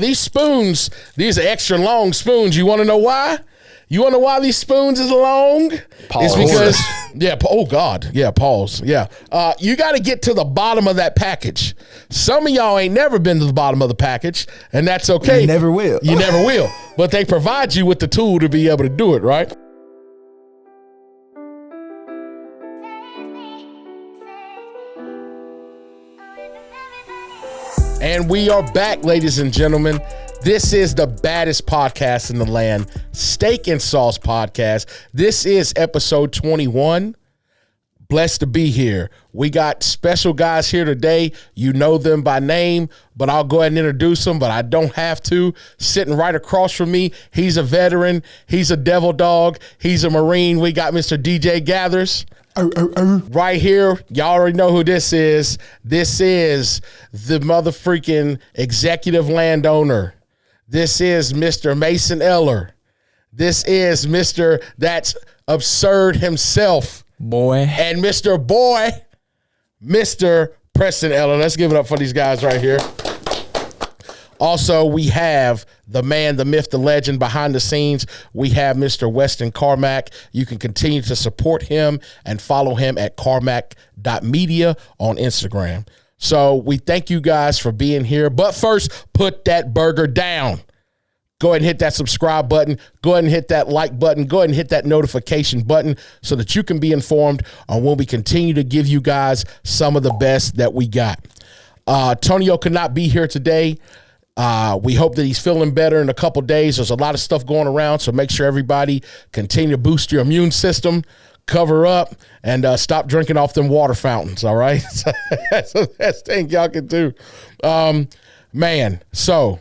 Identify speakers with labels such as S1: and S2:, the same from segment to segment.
S1: These spoons, these are extra long spoons. You want to know why? You want to know why these spoons is long?
S2: Pause.
S1: It's because, oh God. Yeah, pause. Yeah. You got to get to the bottom of that package. Some of y'all ain't never been to the bottom of the package, and that's okay.
S2: You never will.
S1: You never will. But they provide you with the tool to be able to do it, right? And we are back, ladies and gentlemen. This is the baddest podcast in the land, Steak and Sauce Podcast. This is episode 21. Blessed to be here. We got special guys here today. You know them by name, but I'll go ahead and introduce them, but I don't have to. Sitting right across from me, he's a veteran. He's a devil dog. He's a Marine. We got Mr. DJ Gathers. Right here, y'all already know who this is. This is the motherfreaking executive landowner. This is Mr. Mason Eller. This is Mr. That's Absurd himself.
S3: Boy.
S1: And Mr. Preston Eller. Let's give it up for these guys right here. Also, we have the man, the myth, the legend behind the scenes. We have Mr. Weston Carmack. You can continue to support him and follow him at carmack.media on Instagram. So we thank you guys for being here. But first, put that burger down. Go ahead and hit that subscribe button. Go ahead and hit that like button. Go ahead and hit that notification button so that you can be informed on when we continue to give you guys some of the best that we got. Tonio could not be here today. We hope that he's feeling better in a couple days. There's a lot of stuff going around, so make sure everybody continue to boost your immune system, cover up, and stop drinking off them water fountains, all right? That's the best thing y'all can do. Man, so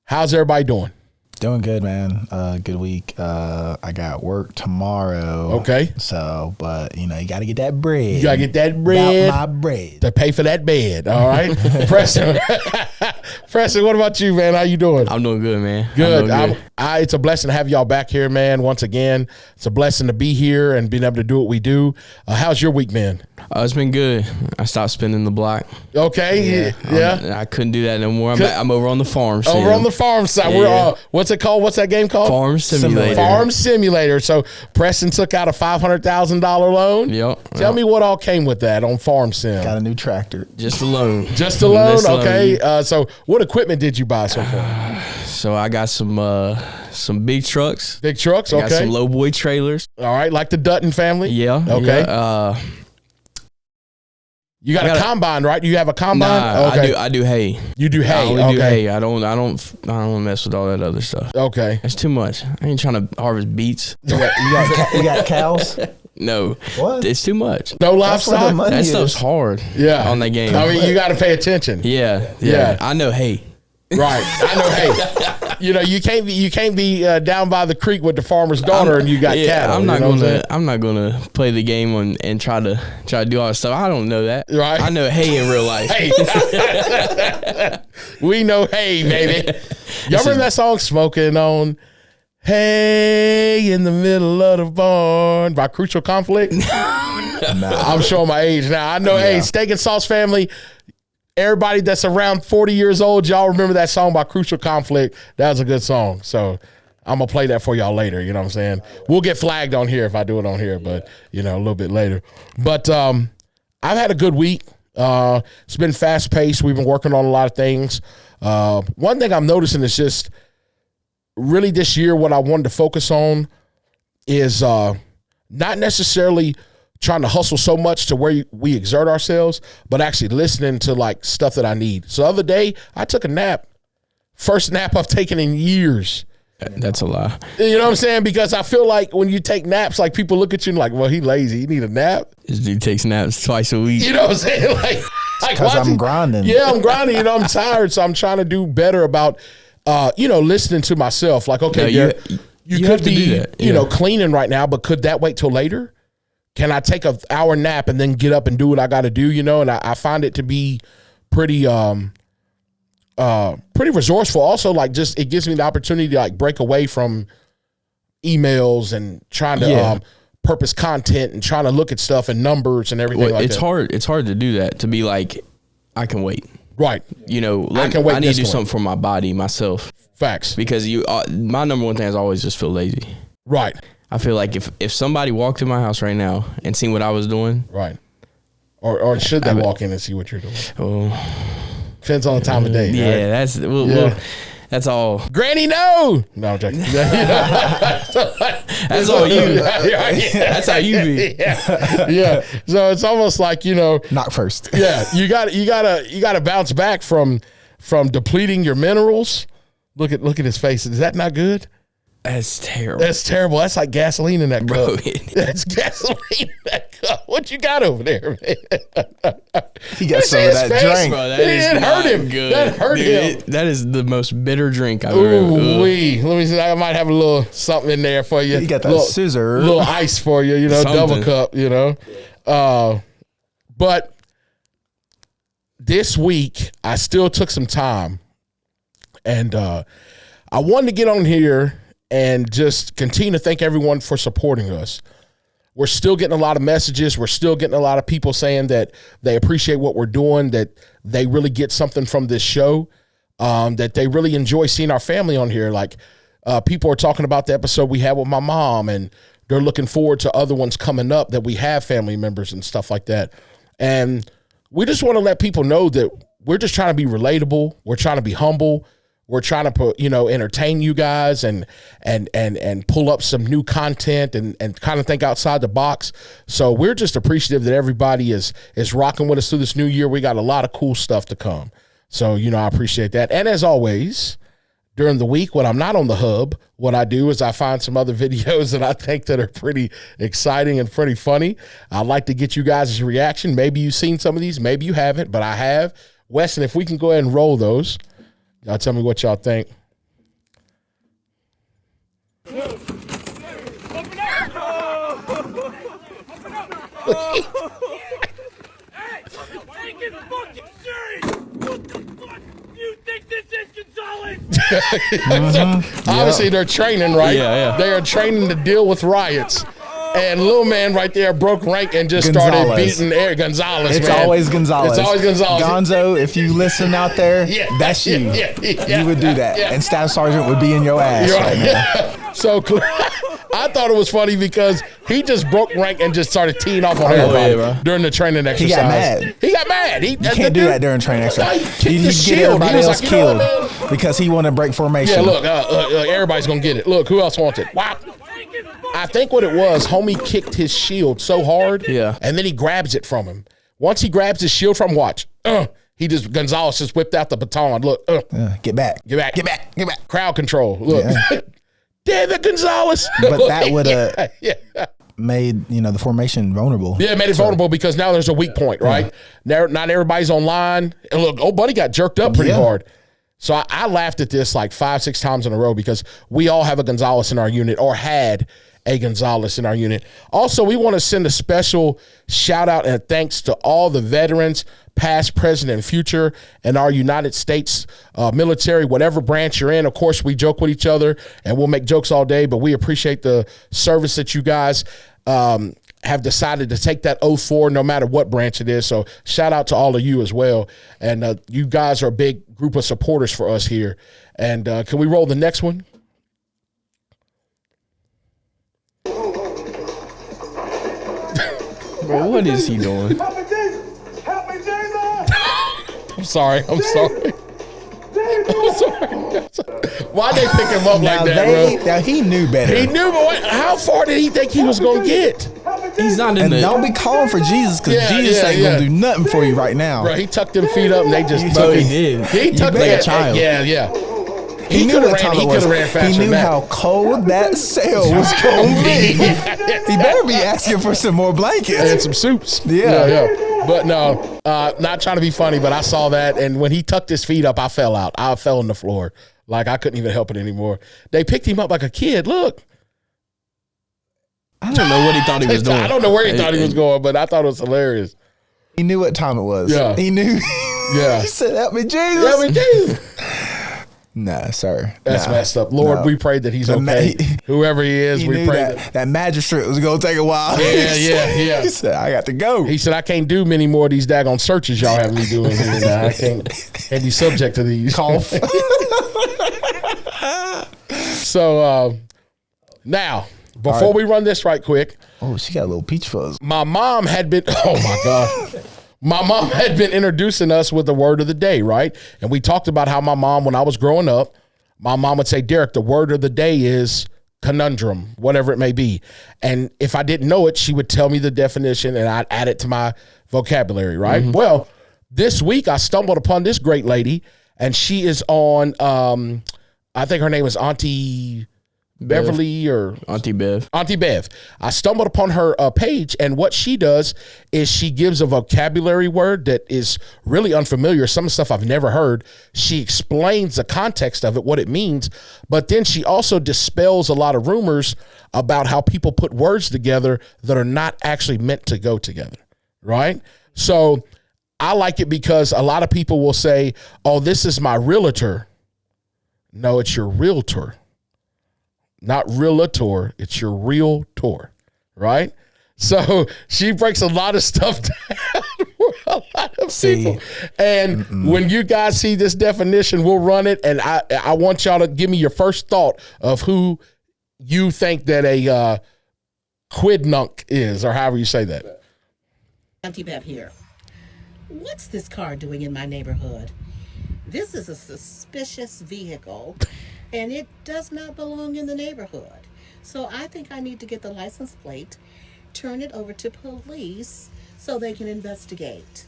S1: how's everybody doing?
S2: Doing good, man. Good week. I got work tomorrow.
S1: Okay.
S2: So, but you got to get that bread.
S1: You got to get that bread.
S2: About my bread.
S1: To pay for that bed, all right? Preston, what about you, man? How you doing?
S3: I'm doing good, man.
S1: Good. It's a blessing to have y'all back here, man, once again. It's a blessing to be here and being able to do what we do. How's your week, man?
S3: It's been good. I stopped spinning the block.
S1: Okay. Yeah.
S3: I couldn't do that no more. I'm over on the farm.
S1: Over on the farm side.
S3: Yeah.
S1: We're what's it called? What's that game called?
S3: Farm Simulator.
S1: Farm Simulator. So Preston took out a $500,000 loan.
S3: Yep.
S1: Tell me what all came with that on Farm Sim.
S2: Got a new tractor.
S3: Just a loan.
S1: Just a loan? Okay. So what equipment did you buy so far?
S3: So I got some big trucks.
S1: Big trucks? Okay.
S3: I got some low boy trailers.
S1: All right. Like the Dutton family?
S3: Yeah.
S1: Okay.
S3: Yeah.
S1: You got a combine, right? You have a combine?
S3: Nah,
S1: okay.
S3: I do hay.
S1: You do hay.
S3: I only
S1: okay.
S3: do hay. I don't mess with all that other stuff.
S1: Okay.
S3: That's too much. I ain't trying to harvest beets.
S2: You got cows?
S3: No.
S2: What?
S3: It's too much.
S1: No livestock?
S3: That stuff's hard.
S1: Yeah.
S3: On that game.
S1: I mean, you got to pay attention.
S3: Yeah. I know hay.
S1: Right. I know hay. You can't be down by the creek with the farmer's daughter and you got cattle.
S3: I'm not gonna play the game and try to do all that stuff. I don't know that.
S1: Right.
S3: I know hay in real life.
S1: Hey. We know hay, baby. Y'all remember that song Smoking on Hay in the Middle of the Barn by Crucial Conflict? I'm showing my age now. I know, hey, Steak and Sauce family, everybody that's around 40 years old, y'all remember that song by Crucial Conflict. That was a good song. So I'm going to play that for y'all later. You know what I'm saying? We'll get flagged on here if I do it on here, but, a little bit later. But I've had a good week. It's been fast paced. We've been working on a lot of things. One thing I'm noticing is just really this year, what I wanted to focus on is not necessarily trying to hustle so much to where we exert ourselves, but actually listening to like stuff that I need. So the other day I took a nap. First nap I've taken in years.
S3: That's a lie.
S1: You know what I'm saying? Because I feel like when you take naps, like people look at you and like, well, he lazy. You need a nap.
S3: This dude takes naps twice a week.
S1: You know what I'm saying? Like
S2: because I'm grinding.
S1: Yeah, I'm grinding. I'm tired. So I'm trying to do better about, listening to myself. Like, okay, you could be, cleaning right now, but could that wait till later? Can I take an hour nap and then get up and do what I got to do? And I find it to be pretty resourceful. Also, like just it gives me the opportunity to like break away from emails and trying to purpose content and trying to look at stuff and numbers and everything. It's
S3: hard. It's hard to do that. To be like, I can wait.
S1: Right.
S3: You know,
S1: I can wait
S3: I need to
S1: this
S3: do
S1: one.
S3: something for my body, myself.
S1: Facts.
S3: Because my number one thing is always just feel lazy.
S1: Right.
S3: I feel like if somebody walked in my house right now and seen what I was doing.
S1: Right. Or should they walk in and see what you're doing?
S3: Oh,
S1: depends on the time of day.
S3: Yeah,
S1: right?
S3: That's all.
S1: Granny, no. No, I'm joking.
S3: That's all you. That's how you be.
S1: Yeah. So it's almost like, you know,
S2: Knock first.
S1: yeah, you got to bounce back from depleting your minerals. Look at his face. Is that not good?
S3: That's terrible.
S1: That's terrible. That's like gasoline in that
S3: Bro,
S1: cup. That's gasoline in that cup. What you got over there, man?
S2: He got some of that drink.
S3: Bro, that
S1: hurt him.
S3: good.
S1: That hurt him.
S3: That is the most bitter drink I've ever.
S1: Ooh wee. Let me see. I might have a little something in there for you.
S2: You got that
S1: little,
S2: scissor.
S1: little ice for you. You know, double cup. You know, but this week I still took some time, and I wanted to get on here and just continue to thank everyone for supporting us. We're still getting a lot of messages. We're still getting a lot of people saying that they appreciate what we're doing, that they really get something from this show, that they really enjoy seeing our family on here. Like people are talking about the episode we had with my mom, and they're looking forward to other ones coming up that we have family members and stuff like that. And we just want to let people know that we're just trying to be relatable. We're trying to be humble. We're trying to put, entertain you guys and pull up some new content and kind of think outside the box. So we're just appreciative that everybody is rocking with us through this new year. We got a lot of cool stuff to come. So, I appreciate that. And as always, during the week when I'm not on the hub, what I do is I find some other videos that I think that are pretty exciting and pretty funny. I'd like to get you guys' reaction. Maybe you've seen some of these, maybe you haven't, but I have. Weston, if we can go ahead and roll those. Y'all tell me what y'all think. Obviously, they're training, right?
S3: Yeah.
S1: They are training to deal with riots. And little man right there broke rank and just started beating Eric Gonzalez.
S2: It's
S1: man.
S2: always Gonzalez.
S1: It's always Gonzalez.
S2: Gonzo, if you listen out there, that's you. You would do that. And Staff Sergeant would be in your ass right now.
S1: So I thought it was funny because he just broke rank and just started teeing off on everybody during the training exercise.
S2: He got mad.
S1: You
S2: can't do that during training exercise.
S1: He
S2: get everybody else
S1: like,
S2: killed because he wanted to break formation.
S1: Yeah, look, everybody's going to get it. Look, who else wants it? Wow. I think what it was, homie kicked his shield so hard, and then he grabs it from him. Once he grabs his shield from, watch, Gonzalez just whipped out the baton. Look,
S2: get back.
S1: Crowd control. Look, damn it, Gonzalez.
S2: But that would have made the formation vulnerable.
S1: Yeah, it made it vulnerable because now there's a weak point, right? Not everybody's online. And look, old buddy got jerked up pretty hard. So I laughed at this like 5-6 times in a row because we all have a Gonzalez in our unit or had a Gonzalez in our unit. Also, we want to send a special shout out and thanks to all the veterans, past, present, and future, and our United States military, whatever branch you're in. Of course, we joke with each other and we'll make jokes all day, but we appreciate the service that you guys have decided to take that oath for, no matter what branch it is. So shout out to all of you as well. And you guys are a big group of supporters for us here. And can we roll the next one?
S3: Bro, what is he doing?
S4: Help me, Jesus! Help me, Jesus!
S1: I'm sorry. I'm sorry. Why'd they pick him up like that, bro?
S2: Now he knew better.
S1: He knew, but how far did he think he was going to get?
S3: He's not in
S2: And
S3: the.
S2: don't be calling for Jesus because Jesus ain't gonna do nothing for you right now.
S1: Bro, he tucked them feet up and they just
S3: So he did.
S1: He tucked
S3: like
S1: them
S3: a child.
S1: Yeah.
S2: He knew what time it was.
S1: Ran faster
S2: He knew
S1: than that.
S2: how cold that cell was going to be. He better be asking for some more blankets.
S1: And some soups.
S2: Yeah.
S1: But no, not trying to be funny, but I saw that. And when he tucked his feet up, I fell out. I fell on the floor. Like I couldn't even help it anymore. They picked him up like a kid. Look.
S3: I don't know what he thought he was doing.
S1: I don't know where he thought he was going, but I thought it was hilarious.
S2: He knew what time it was.
S1: Yeah.
S2: He knew.
S1: Yeah.
S2: He said, help me, Jesus.
S1: Yeah, I mean, Jesus.
S2: Nah, sir.
S1: That's messed up. Lord, we pray that he's okay. Whoever he is,
S2: he
S1: we
S2: knew
S1: pray
S2: that magistrate was going to take a while.
S1: Yeah.
S2: He said, I got to go.
S1: He said, I can't do many more of these daggone searches y'all have me doing here now. I can't be subject to these.
S2: Cough.
S1: So now, before we run this right quick.
S2: Oh, she got a little peach fuzz.
S1: My mom had been, oh my God. My mom had been introducing us with the word of the day, right? And we talked about how my mom, when I was growing up, my mom would say, Derek, the word of the day is conundrum, whatever it may be. And if I didn't know it, she would tell me the definition and I'd add it to my vocabulary, right? Mm-hmm. Well, this week I stumbled upon this great lady, and she is on, I think her name is Auntie Beverly or
S3: Auntie Bev.
S1: Auntie Bev. I stumbled upon her page, and what she does is she gives a vocabulary word that is really unfamiliar, some stuff I've never heard. She explains the context of it, what it means, but then she also dispels a lot of rumors about how people put words together that are not actually meant to go together, right? So I like it because a lot of people will say, oh, this is my realtor. No, it's your realtor. Not realtor, it's your real tour, right? So she breaks a lot of stuff down for a lot of people. And when you guys see this definition, we'll run it. And I want y'all to give me your first thought of who you think that a quidnunc is, or however you say that.
S5: Auntie Bev here. What's this car doing in my neighborhood? This is a suspicious vehicle, and it does not belong in the neighborhood. So I think I need to get the license plate, turn it over to police so they can investigate.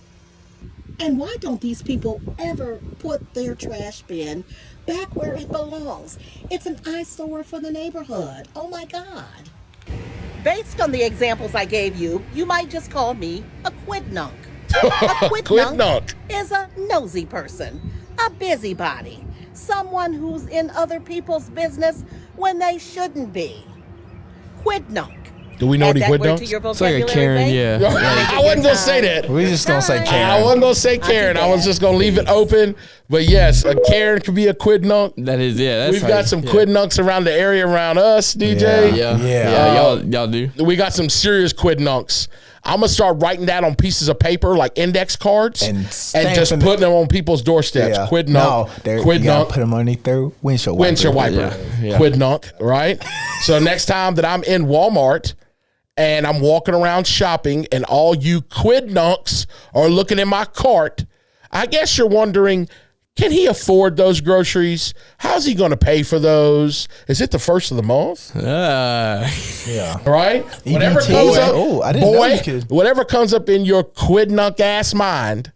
S5: And why don't these people ever put their trash bin back where it belongs? It's an eyesore for the neighborhood. Oh my God. Based on the examples I gave you, you might just call me a quidnunc. A quidnunc is a nosy person, a busybody, someone who's in other people's business when they shouldn't be. Quidnunc.
S1: Do we know any quidnuncs?
S3: It's like a Karen, yeah.
S1: I wasn't going to say that.
S2: We just going to say Karen.
S1: I wasn't going to say Karen. I was just going to leave it open. But yes, a Karen could be a quidnunc.
S3: That is, yeah. That's
S1: We've got some quidnuncs around the area around us, DJ.
S3: Yeah. Y'all do.
S1: We got some serious quidnuncs. I'm going to start writing that on pieces of paper, like index cards, and just putting them on people's doorsteps. Yeah. Quidnunc. No, quidnunc.
S2: Put them underneath their windshield wiper.
S1: Windshield wiper. Yeah. Quidnunc, right? So next time that I'm in Walmart and I'm walking around shopping and all you quidnuncs are looking in my cart, I guess you're wondering, can he afford those groceries? How's he going to pay for those? Is it the first of the month?
S2: Yeah.
S1: Right? Whatever comes up, whatever comes up in your quidnunc ass mind,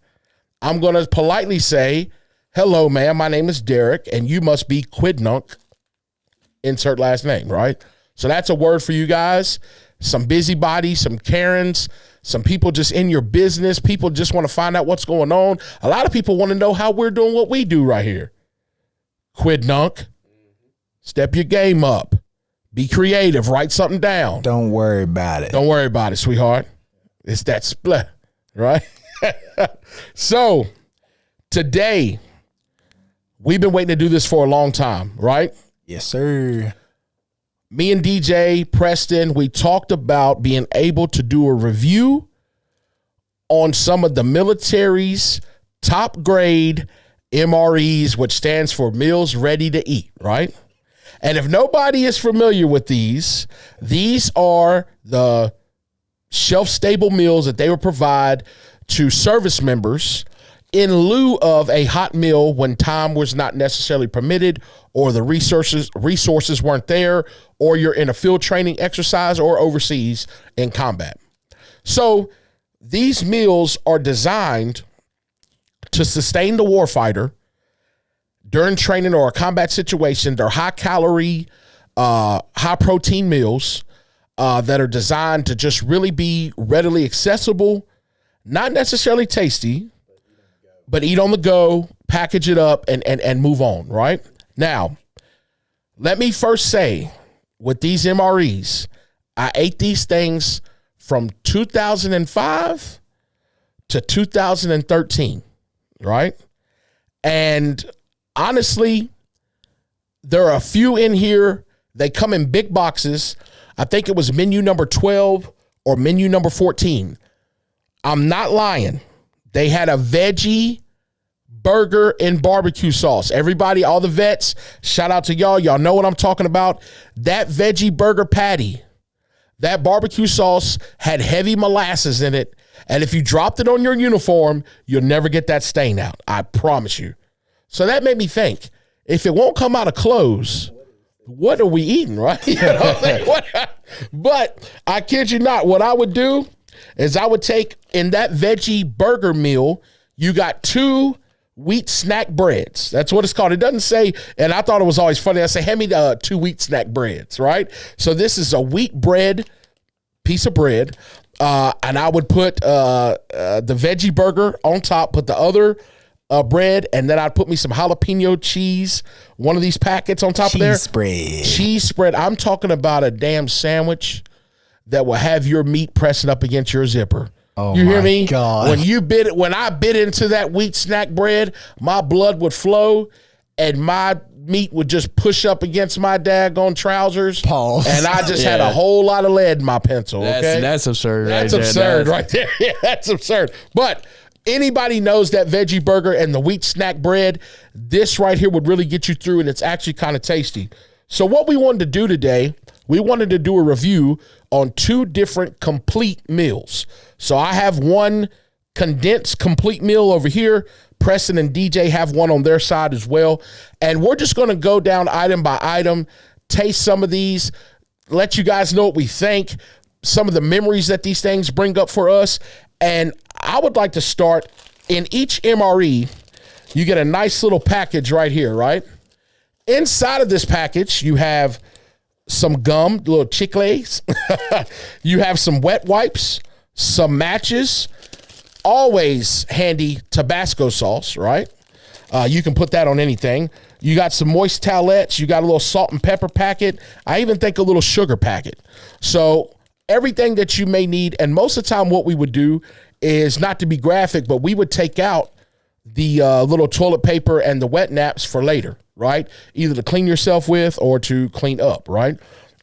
S1: I'm going to politely say, hello, ma'am, my name is Derek, and you must be quidnunc. Insert last name, right? So that's a word for you guys. Some busybodies, some Karens, some people just in your business. People just want to find out what's going on. A lot of people want to know how we're doing what we do right here. Quidnunc. Step your game up. Be creative. Write something down.
S2: Don't worry about it.
S1: Don't worry about it, sweetheart. It's that split, right? So today, we've been waiting to do this for a long time, right?
S2: Yes, sir.
S1: Me and DJ Preston, we talked about being able to do a review on some of the military's top grade MREs, which stands for meals ready to eat, right? And if nobody is familiar with these are the shelf-stable meals that they will provide to service members in lieu of a hot meal when time was not necessarily permitted, or the resources weren't there, or you're in a field training exercise or overseas in combat. So these meals are designed to sustain the warfighter during training or a combat situation. They're high-calorie, high-protein meals that are designed to just really be readily accessible, not necessarily tasty, but eat on the go, package it up, and move on, right? Now, let me first say, with these MREs, I ate these things from 2005 to 2013, right? And honestly, There are a few in here. They come in big boxes. I think it was menu number 12 or menu number 14. I'm not lying. They had a veggie burger and barbecue sauce. Everybody, all the vets, shout out to y'all. Y'all know what I'm talking about. That veggie burger patty, that barbecue sauce had heavy molasses in it. And if you dropped it on your uniform, you'll never get that stain out. I promise you. So that made me think, if it won't come out of clothes, what are we eating, right? You know, but I kid you not, what I would do is I would take in that veggie burger meal, you got 2 wheat snack breads. That's what it's called. It doesn't say, and I thought it was always funny. I say, hand me 2 wheat snack breads, right? So this is a wheat bread, piece of bread, and I would put the veggie burger on top, put the other bread, and then I'd put me some jalapeno cheese, one of these packets on top of there. Cheese spread. I'm talking about a damn sandwich that will have your meat pressing up against your zipper.
S2: Oh,
S1: you hear me?
S2: God.
S1: When I bit into that wheat snack bread, my blood would flow and my meat would just push up against my daggone trousers.
S2: Pause.
S1: And I just had a whole lot of lead in my pencil. Okay?
S3: That's absurd.
S1: That's absurd right there. Yeah, that's absurd. But anybody knows that veggie burger and the wheat snack bread, this right here would really get you through, and it's actually kind of tasty. So what we wanted to do today, we wanted to do a review on 2 different complete meals. So I have one condensed complete meal over here. Preston and DJ have one on their side as well. And we're just going to go down item by item, taste some of these, let you guys know what we think, some of the memories that these things bring up for us. And I would like to start in each MRE. You get a nice little package right here, right? Inside of this package, you have some gum, little chicles. You have some wet wipes, some matches, always handy Tabasco sauce, right? You can put that on anything. You got some moist towelettes. You got a little salt and pepper packet. I even think a little sugar packet. So everything that you may need. And most of the time what we would do is, not to be graphic, but we would take out the little toilet paper and the wet naps for later, right? Either to clean yourself with or to clean up, right?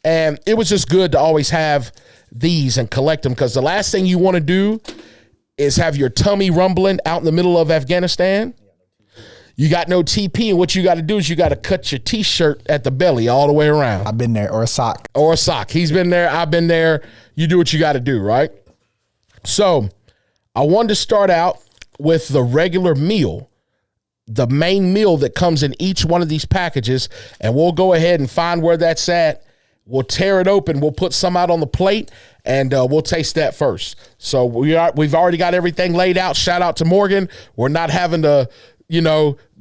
S1: And it was just good to always have these and collect them, because the last thing you want to do is have your tummy rumbling out in the middle of Afghanistan. You got no TP, and what you got to do is you got to cut your T-shirt at the belly all the way around.
S2: I've been there. Or a sock.
S1: Or a sock. He's been there. I've been there. You do what you got to do, right? So I wanted to start out with the regular meal, the main meal that comes in each one of these packages, and we'll go ahead and find where that's at. We'll tear it open. We'll put some out on the plate, and we'll taste that first. So we've already got everything laid out. Shout out to Morgan. We're not having to,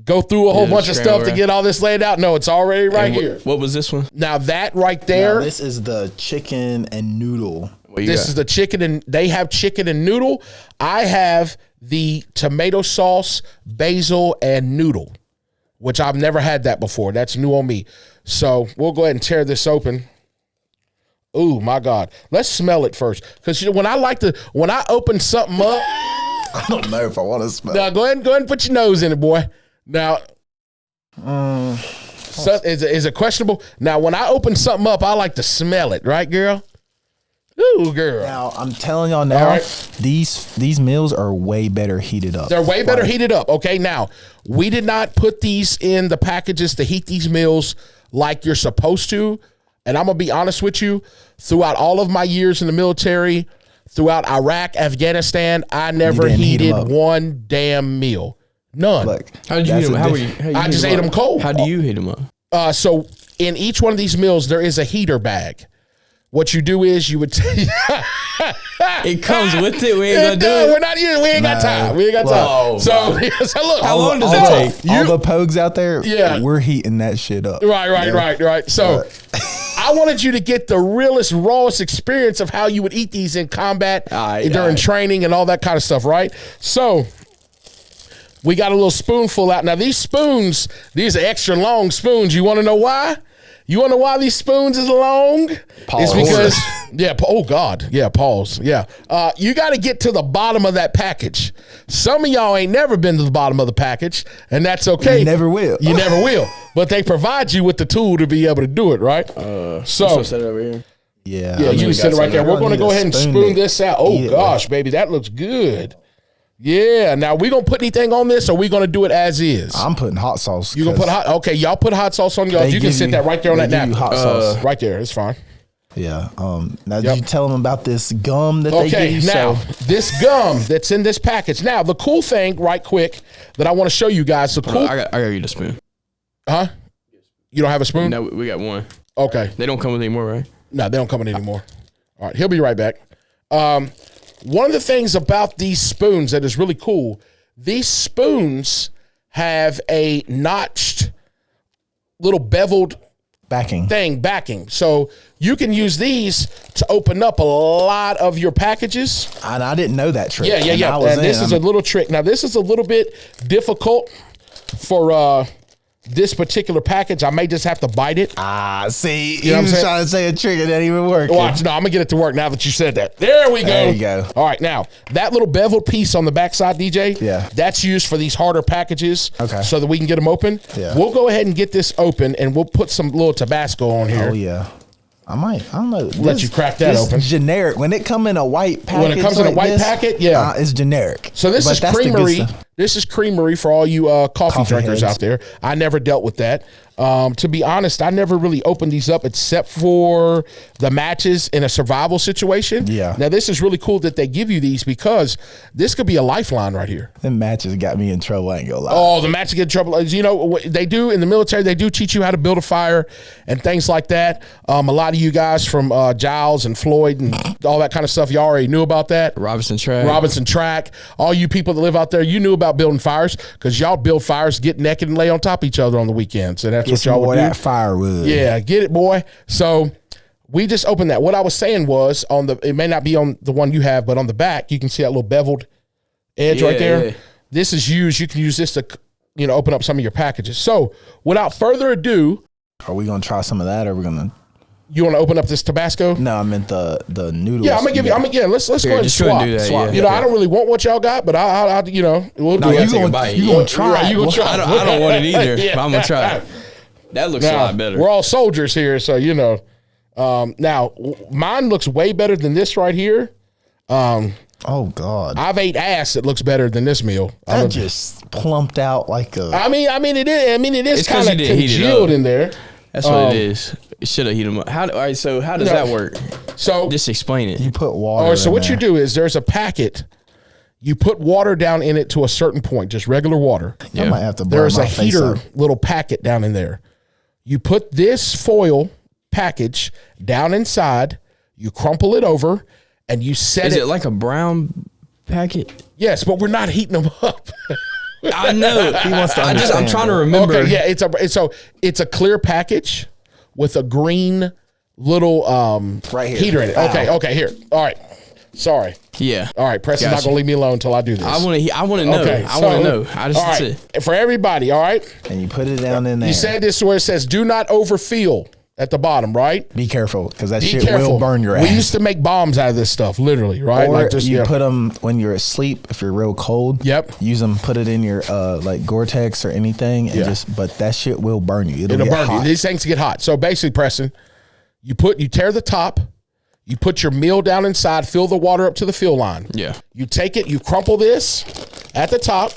S1: go through a whole bunch of stuff to get all this laid out. No, it's already right here.
S3: What was this one?
S1: Now that right there.
S2: Now, this is the chicken and noodle.
S1: This is the chicken, and they have chicken and noodle. I have the tomato sauce, basil, and noodle, which I've never had that before. That's new on me. So we'll go ahead and tear this open. Ooh, my God. Let's smell it first. Because when I open something up.
S2: I don't know if I want to smell it.
S1: Now, go ahead and put your nose in it, boy. Now, so is it questionable? Now, when I open something up, I like to smell it. Right, girl? Ooh, girl.
S2: Now, I'm telling y'all now, these meals are way better heated up.
S1: They're way better heated up. Okay, now, we did not put these in the packages to heat these meals like you're supposed to. And I'm going to be honest with you, throughout all of my years in the military, throughout Iraq, Afghanistan, I never heated one damn meal. None.
S2: Look,
S3: how did you heat them?
S1: I just ate them cold.
S3: How do you heat them up?
S1: So in each one of these meals, there is a heater bag. What you do is you would take.
S3: It comes with it. We ain't gonna do it.
S1: We ain't got time. We ain't got time. So look.
S3: How long does it take?
S2: All the pogues out there,
S1: yeah,
S2: we're heating that shit up.
S1: Right. So I wanted you to get the realest, rawest experience of how you would eat these in combat, during training and all that kind of stuff, right? So we got a little spoonful out. Now these spoons, these are extra long spoons. You want to know why? You want to know why these spoons is long?
S2: Pause.
S1: It's because, oh God. Yeah, pause. Yeah. You got to get to the bottom of that package. Some of y'all ain't never been to the bottom of the package, and that's okay.
S2: You never will.
S1: You never will. But they provide you with the tool to be able to do it, right?
S3: So set it over here.
S2: Yeah.
S1: Yeah, you can sit it right there. We're going to go ahead and spoon this out. Oh,
S2: Eat it,
S1: gosh, baby, that looks good. Yeah. Now, we going to put anything on this, or we going to do it as is?
S2: I'm putting hot sauce.
S1: You going to put hot? Okay, y'all put hot sauce on yours. You can sit that right there on that napkin.
S2: Hot sauce.
S1: Right there. It's fine.
S2: Yeah. Now, did you tell them about this gum that they give you?
S1: Now, this gum that's in this package. Now, the cool thing, right quick, that I want to show you guys. I
S3: got you the spoon.
S1: Huh? You don't have a spoon?
S3: No, we got one.
S1: Okay.
S3: They don't come with any more, right?
S1: No, they don't come in anymore. All right, he'll be right back. One of the things about these spoons that is really cool, these spoons have a notched little beveled backing. So you can use these to open up a lot of your packages.
S2: And I didn't know that trick.
S1: Yeah. And this is a little trick. Now, this is a little bit difficult for this particular package. I may just have to bite it.
S2: See,
S1: You know what I'm
S2: was
S1: saying?
S2: trying to say a trick and that even worked.
S1: Watch, no, I'm gonna get it to work now that you said that. There we go.
S2: There you go.
S1: All right, now that little beveled piece on the backside, DJ.
S2: Yeah.
S1: That's used for these harder packages.
S2: Okay.
S1: So that we can get them open.
S2: Yeah.
S1: We'll go ahead and get this open, and we'll put some little Tabasco on here.
S2: Oh yeah. I don't know.
S1: Let you crack that open.
S2: Generic. When it come in a white packet.
S1: When it comes in a white packet, yeah.
S2: It's generic.
S1: So this is
S2: that's the good
S1: creamery.
S2: stuff.
S1: This is creamery for all you coffee drinkers
S2: heads.
S1: out there. I never dealt with that. To be honest, I never really opened these up except for the matches in a survival situation.
S2: Yeah.
S1: Now, this is really cool that they give you these because this could be a lifeline right here.
S2: Them matches got me in trouble. I ain't gonna lie.
S1: Oh, the matches get in trouble. You know, what they do in the military, they do teach you how to build a fire and things like that. A lot of you guys from Giles and Floyd and all that kind of stuff, you already knew about that.
S3: Robinson Track.
S1: All you people that live out there, you knew about building fires because y'all build fires, get naked, and lay on top of each other on the weekends. And that's
S2: Get
S1: what y'all would do.
S2: that firewood.
S1: Yeah, get it, boy. So we just opened that. What I was saying was it may not be on the one you have, but on the back, you can see that little beveled edge right there.
S3: Yeah.
S1: This is used. You can use this to, open up some of your packages. So without further ado,
S2: Are we gonna try some of that, or are we gonna?
S1: you want to open up this Tabasco?
S2: No, I meant the noodles.
S1: Yeah, I'm gonna give you. Let's go ahead and
S3: just go ahead
S1: swap.
S3: and do that,
S1: Swap.
S3: yeah.
S1: I don't really want what y'all got, but I'll we'll do
S2: you
S1: it.
S2: gonna try?
S1: Right, you gonna try?
S3: I don't want it either.
S1: Yeah.
S3: But I'm gonna try it. That looks a lot better.
S1: We're all soldiers here, so now mine looks way better than this right here.
S2: Oh God,
S1: I've ate ass that looks better than this meal.
S2: that just plumped out like a.
S1: I mean it is
S3: It's 'cause
S1: kind
S3: you
S1: of
S3: didn't heat it
S1: congealed
S3: up.
S1: in there.
S3: That's what it is. It should have heated them up. All right, so how does that work?
S1: So
S3: Just explain it.
S2: You put water.
S1: All right, so
S2: in
S1: what
S2: there.
S1: you do is there's a packet. You put water down in it to a certain point, just regular water.
S2: I might have to. Burn
S1: There's
S2: my
S1: a
S2: face
S1: heater
S2: up.
S1: little packet down in there. You put this foil package down inside, you crumple it over, and you set
S3: Is
S1: it.
S3: it like a brown packet?
S1: Yes, but we're not heating them up.
S3: I know.
S2: He wants to
S3: I'm
S2: understand,
S3: trying to
S2: bro.
S3: remember.
S1: Okay, yeah, it's a clear package with a green little
S2: Right here.
S1: heater in it.
S2: Wow.
S1: Okay, here. All right. Sorry.
S3: Yeah.
S1: All right, Preston's not
S3: Gotcha.
S1: going to leave me alone until I do this.
S3: I want to know.
S1: Okay,
S3: I want to know. I just
S1: all right,
S3: said.
S1: for everybody, all right?
S2: And you put it down in there.
S1: You said this where it says do not overfill at the bottom, right?
S2: Be careful, because that
S1: Be
S2: shit
S1: careful.
S2: will burn your ass.
S1: We used to make bombs out of this stuff, literally, right?
S2: Or
S1: just,
S2: you put them when you're asleep, if you're real cold.
S1: Yep.
S2: Use them, put it in your like Gore-Tex or anything, and
S1: Yeah.
S2: but that shit will burn you. It'll
S1: It'll
S2: get
S1: burn
S2: hot.
S1: you. These things get hot. So basically, Preston, you tear the top, you put your meal down inside, fill the water up to the fill line.
S3: Yeah.
S1: You take it, you crumple this at the top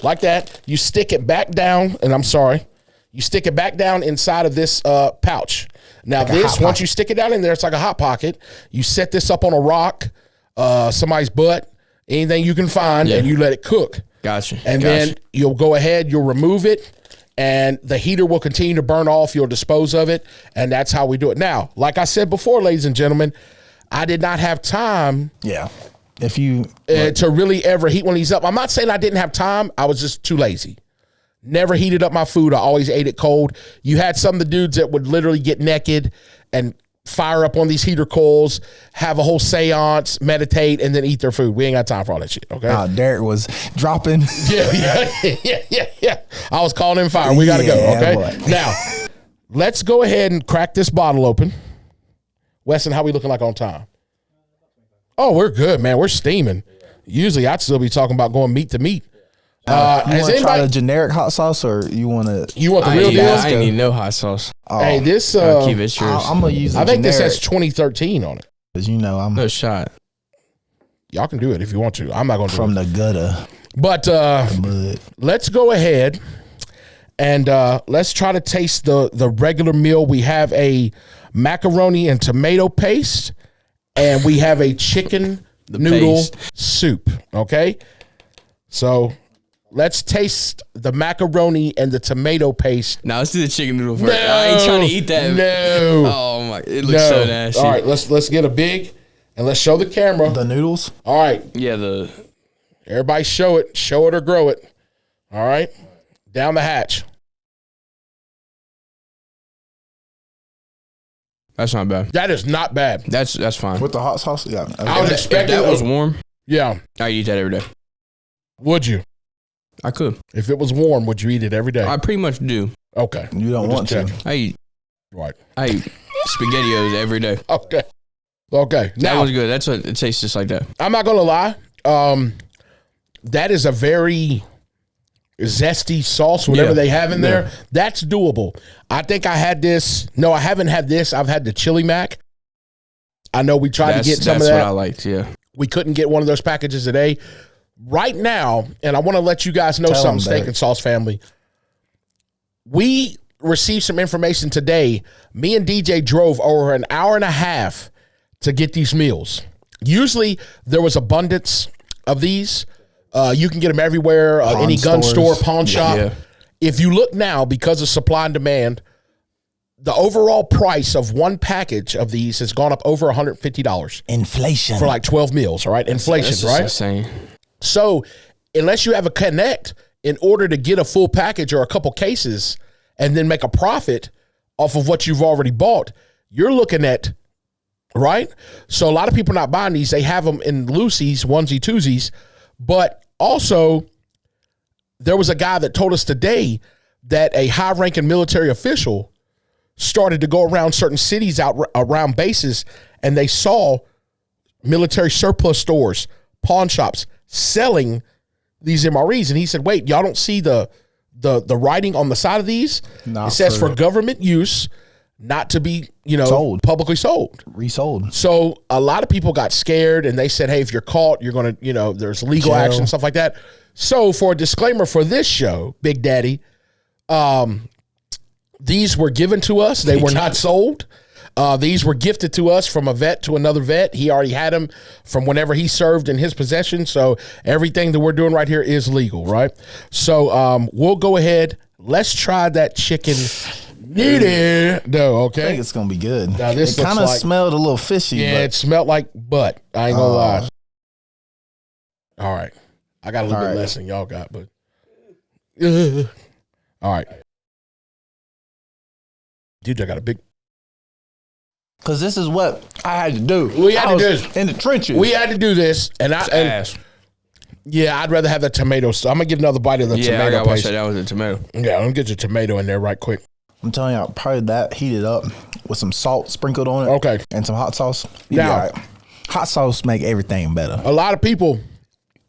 S1: like that. You stick it back down, and I'm sorry, you stick it back down inside of this pouch. Now
S2: Like a
S1: this,
S2: hot
S1: once
S2: pocket.
S1: you stick it down in there, it's like a hot pocket. You set this up on a rock, somebody's butt, anything you can find,
S3: Yeah.
S1: and you let it cook.
S3: Gotcha.
S1: And then you'll go ahead, you'll remove it, and the heater will continue to burn off. You'll dispose of it, and that's how we do it. Now, like I said before, ladies and gentlemen, I did not have time
S2: Yeah. If you
S1: to really ever heat one of these up. I'm not saying I didn't have time. I was just too lazy. Never heated up my food. I always ate it cold. You had some of the dudes that would literally get naked and fire up on these heater coals, have a whole seance, meditate, and then eat their food. We ain't got time for all that shit, okay?
S2: Derek was dropping.
S1: Yeah. I was calling in fire. We got to go,
S2: Yeah,
S1: okay?
S2: boy.
S1: Now, let's go ahead and crack this bottle open. Weston, how we looking like on time? Oh, we're good, man. We're steaming. Usually, I'd still be talking about going meat to meat.
S2: You want to try the generic hot sauce, or you want to?
S1: You want the real deal?
S3: I ain't need no hot sauce.
S2: Oh,
S1: Hey, this.
S3: I'll keep it yours.
S2: I'm gonna use.
S1: I think this
S2: generic,
S1: says 2013 on it.
S2: 'cause you know I'm
S3: No shot.
S1: Y'all can do it if you want to. I'm not going to.
S2: from the gutter.
S1: But
S2: Mud.
S1: let's go ahead and let's try to taste the regular meal. We have a macaroni and tomato paste, and we have a chicken noodle
S3: paste.
S1: soup. Okay, so let's taste the macaroni and the tomato paste.
S3: Now let's do the chicken noodle first. I ain't trying to eat that.
S1: No.
S3: Oh my! It looks so nasty.
S1: All right, let's get a big and let's show the camera.
S2: The noodles.
S1: All right,
S3: Yeah,
S1: everybody show it or grow it. All right, down the hatch.
S3: that's not bad.
S1: That is not bad.
S3: That's fine.
S2: With the hot sauce, yeah.
S1: I was
S3: If
S1: expecting
S3: that was warm,
S1: Yeah,
S3: I'd eat that every day.
S1: would you?
S3: I could.
S1: If it was warm, would you eat it every day?
S3: I pretty much do.
S1: Okay.
S2: You don't
S1: We'll
S2: want
S1: just
S2: to.
S1: check.
S3: I eat
S1: Right.
S3: SpaghettiOs every day.
S1: Okay. Okay.
S3: That
S1: Now,
S3: was good. That's what it tastes just like that.
S1: I'm not going to lie. That is a very zesty sauce, whatever
S3: Yeah.
S1: they have in
S3: Yeah.
S1: there. That's doable. I think I had this. No, I haven't had this. I've had the chili mac. I know we tried to get some of
S3: That's
S1: that.
S3: what I liked. Yeah.
S1: We couldn't get one of those packages today. Right now, and I want to let you guys know
S2: Tell
S1: something,
S2: 'em,
S1: Steak
S2: Derek.
S1: and Sauce family. We received some information today. Me and DJ drove over an hour and a half to get these meals. Usually, there was abundance of these. You can get them everywhere, any gun store,
S2: stores.
S1: pawn shop.
S3: Yeah.
S1: If you look now, because of supply and demand, the overall price of one package of these has gone up over $150
S2: Inflation.
S1: for like 12 meals, all right? Inflation,
S3: That's just
S1: right?
S3: insane.
S1: So unless you have a connect, in order to get a full package or a couple cases and then make a profit off of what you've already bought, you're looking at, right? So a lot of people are not buying these. They have them in loosies, onesie, twosies. But also, there was a guy that told us today that a high-ranking military official started to go around certain cities out around bases, and they saw military surplus stores, pawn shops selling these MREs. And he said, wait, y'all don't see the writing on the side of these?
S2: Not
S1: it says for
S2: for-
S1: government use, not to be,
S2: Sold.
S1: publicly sold.
S2: Resold.
S1: So a lot of people got scared and they said, hey, if you're caught, you're going to, there's legal
S2: Jail.
S1: action, stuff like that. So for a disclaimer for this show, Big Daddy, these were given to us. They were not sold. These were gifted to us from a vet to another vet. He already had them from whenever he served in his possession. So everything that we're doing right here is legal, right? So we'll go ahead. Let's try that chicken noodle. No,
S2: I think
S1: okay?
S2: it's gonna be good.
S1: Now, this
S2: it
S1: looks
S2: kind of
S1: like-
S2: smelled a little fishy.
S1: Yeah,
S2: but
S1: it smelled like butt. I ain't gonna lie. All right. I got a little
S2: All
S1: bit
S2: right.
S1: less than y'all got, but all right. Dude, I got a big.
S2: Because this is what I had to do.
S1: We had
S2: I
S1: to
S2: was
S1: do this.
S2: in the trenches.
S1: We had to do this, and
S3: Ass.
S1: yeah, I'd rather have the tomato. So I'm gonna get another bite of the
S3: Yeah, I
S1: tomato
S3: gotta watch
S1: paste.
S3: that. That was a tomato.
S1: Yeah, let me get your tomato in there right quick.
S2: I'm telling you, probably that heated up with some salt sprinkled on it.
S1: Okay.
S2: And some hot sauce. You'd be
S1: Now-
S2: all right. Hot sauce make everything better.
S1: A lot of people,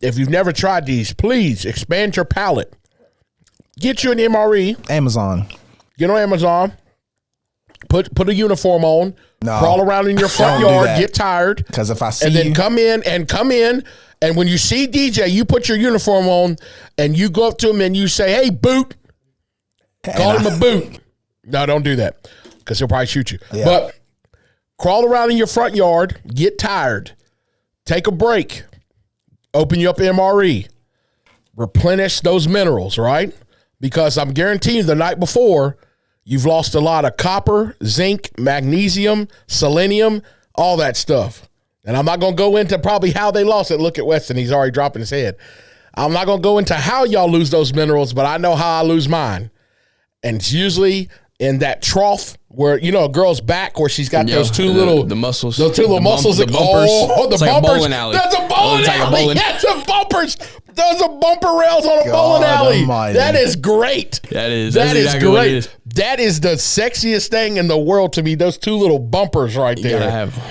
S1: if you've never tried these, please expand your palate. Get you an MRE.
S2: Amazon.
S1: Get on Amazon. Put a uniform on.
S2: No.
S1: Crawl around in your front
S2: Don't do
S1: yard.
S2: that.
S1: Get tired.
S2: Because if I see
S1: And then
S2: you,
S1: come in. And when you see DJ, you put your uniform on and you go up to him and you say, hey, boot. Call him a boot. No, don't do that because he'll probably shoot you.
S2: Yeah.
S1: But crawl around in your front yard, get tired, take a break, open you up MRE, replenish those minerals, right? Because I'm guaranteeing you the night before, you've lost a lot of copper, zinc, magnesium, selenium, all that stuff. And I'm not going to go into probably how they lost it. Look at Weston. He's already dropping his head. I'm not going to go into how y'all lose those minerals, but I know how I lose mine. And it's usually in that trough where a girl's back where she's got those two little
S3: muscles,
S1: those two little muscles,
S3: the bumpers.
S1: the
S3: it's
S1: bumpers.
S3: Like a bowling alley.
S1: That's a bowling alley.
S3: Like
S1: That's a bumpers. Those are bumper rails on a bowling alley.
S2: Almighty.
S1: That is great.
S3: That is
S1: exactly
S3: great. It is.
S1: That is the sexiest thing in the world to me. Those two little bumpers right there.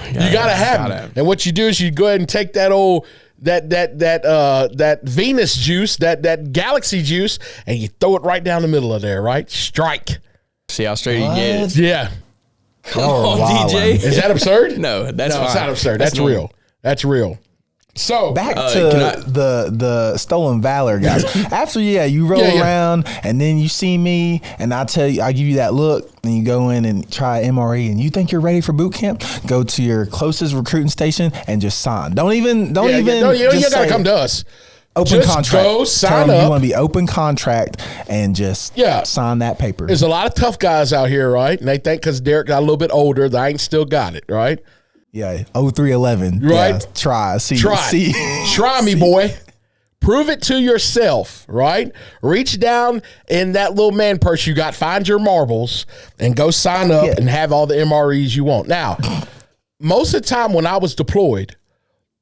S3: You gotta have them.
S1: And what you do is you go ahead and take that old that Venus juice, that galaxy juice, and you throw it right down the middle of there, right? Strike.
S3: See how straight you get it.
S1: Yeah.
S3: Come on, DJ.
S1: Is that absurd?
S3: No, that's fine.
S1: It's not absurd. That's real. That's real. So
S2: back to the stolen valor, guys. After you roll around and then you see me and I give you that look and you go in and try MRE and you think you're ready for boot camp, go to your closest recruiting station and just sign. Don't even.
S1: You gotta come to us.
S2: Open contract.
S1: Go sign up.
S2: You want to be open contract and just sign that paper.
S1: There's a lot of tough guys out here, right? And they think because Derek got a little bit older, that I ain't still got it, right?
S2: Yeah, 0311.
S1: Right.
S2: Yeah, try
S1: me, boy. Prove it to yourself, right? Reach down in that little man purse you got, find your marbles, and go sign up and have all the MREs you want. Now, most of the time when I was deployed,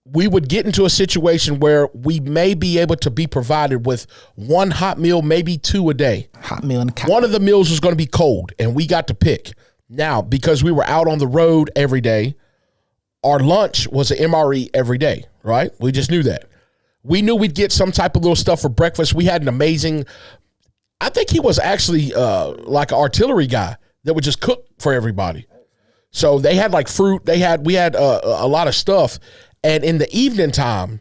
S1: we would get into a situation where we may be able to be provided with one hot meal, maybe two a day.
S2: Hot meal and
S1: one of the meals was going to be cold, and we got to pick. Now, because we were out on the road every day, our lunch was an MRE every day, right? We just knew that. We knew we'd get some type of little stuff for breakfast. We had an amazing, I think he was actually like an artillery guy that would just cook for everybody. So they had like fruit. We had a lot of stuff. And in the evening time,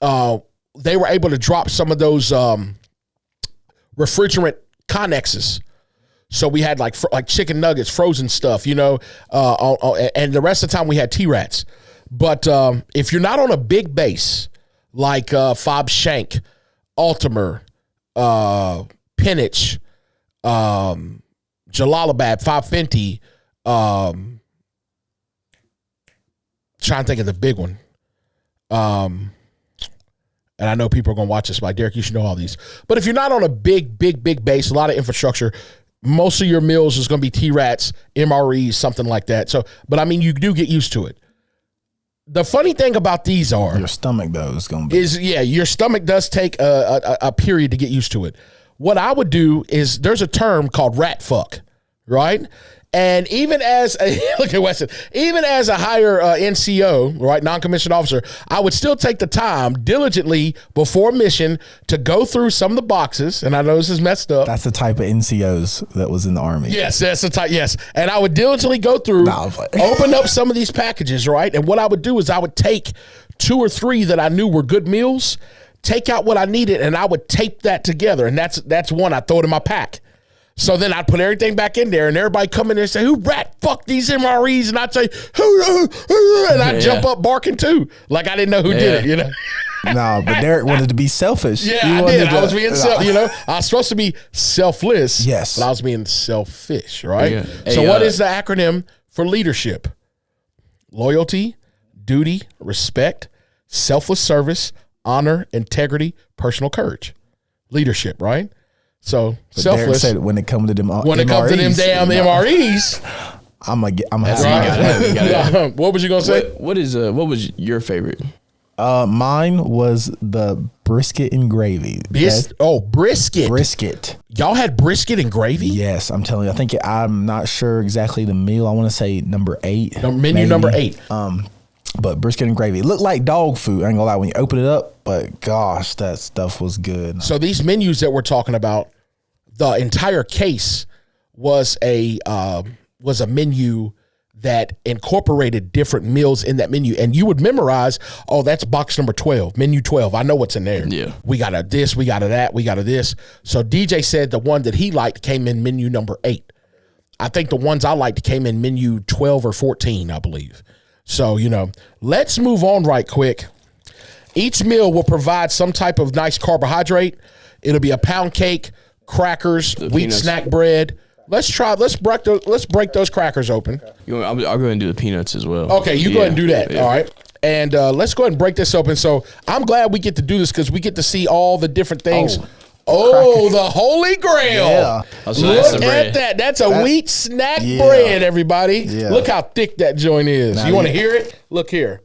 S1: they were able to drop some of those refrigerant connexes. So we had like chicken nuggets, frozen stuff, and the rest of the time we had T-Rats. But if you're not on a big base like Fob Shank, Altimer, Penich, Jalalabad, 550, trying to think of the big one. And I know people are going to watch this like, Derek, you should know all these. But if you're not on a big base, a lot of infrastructure, most of your meals is going to be T-Rats, MREs, something like that. So, but I mean, you do get used to it. The funny thing about these are
S2: your stomach though is going to be
S1: your stomach does take a period to get used to it. What I would do is there's a term called rat fuck, right? And even as look at Weston, even as a higher NCO, right, non-commissioned officer, I would still take the time diligently before mission to go through some of the boxes. And I know this is messed up.
S2: That's the type of NCOs that was in the Army.
S1: Yes, that's the type. Yes, and I would diligently go through, open up some of these packages, right. And what I would do is I would take 2 or 3 that I knew were good meals, take out what I needed, and I would tape that together. And that's one. I throw it in my pack. So then I'd put everything back in there, and everybody come in there and say, "Who rat fuck these MREs?" And I'd say, "Who?" And I'd jump up barking too, like I didn't know who did it.
S2: No, but Derek wanted to be selfish.
S1: Yeah, I did. I was being I was supposed to be selfless.
S2: Yes,
S1: but I was being selfish, right?
S3: Yeah.
S1: So what is the acronym for leadership? Loyalty, duty, respect, selfless service, honor, integrity, personal courage. Leadership, right? So
S2: but
S1: selfless.
S2: Derek said when it comes to them,
S1: it comes to them damn MREs,
S2: I'm happy.
S1: What was you gonna say?
S3: What was your favorite?
S2: Mine was the brisket and gravy.
S1: Brisket.
S2: Brisket.
S1: Y'all had brisket and gravy?
S2: Yes, I'm telling you. I'm not sure exactly the meal. I want to say number 8.
S1: Menu number 8.
S2: But brisket and gravy. It looked like dog food. I ain't gonna lie when you open it up, but gosh, that stuff was good.
S1: So these menus that we're talking about, the entire case was a menu that incorporated different meals in that menu, and you would memorize, oh, that's box number 12, menu 12. I know what's in there.
S3: Yeah,
S1: we got a this, we got a that, we got a this. So DJ said the one that he liked came in menu number 8. I think the ones I liked came in menu 12 or 14, I believe. So, let's move on right quick. Each meal will provide some type of nice carbohydrate. It'll be a pound cake, crackers, wheat snack bread. Let's break those crackers open.
S3: I'll go ahead and do the peanuts as well.
S1: Okay, you go ahead and do that. Yeah. All right. And let's go ahead and break this open. So I'm glad we get to do this because we get to see all the different things Oh, the Holy Grail.
S2: Yeah.
S3: Oh, so that's the
S1: Look
S3: bread.
S1: at that. That's a wheat snack
S2: Yeah.
S1: bread, everybody.
S2: Yeah.
S1: Look how thick that joint is.
S2: Now
S1: You want to
S2: you-
S1: hear it? Look here.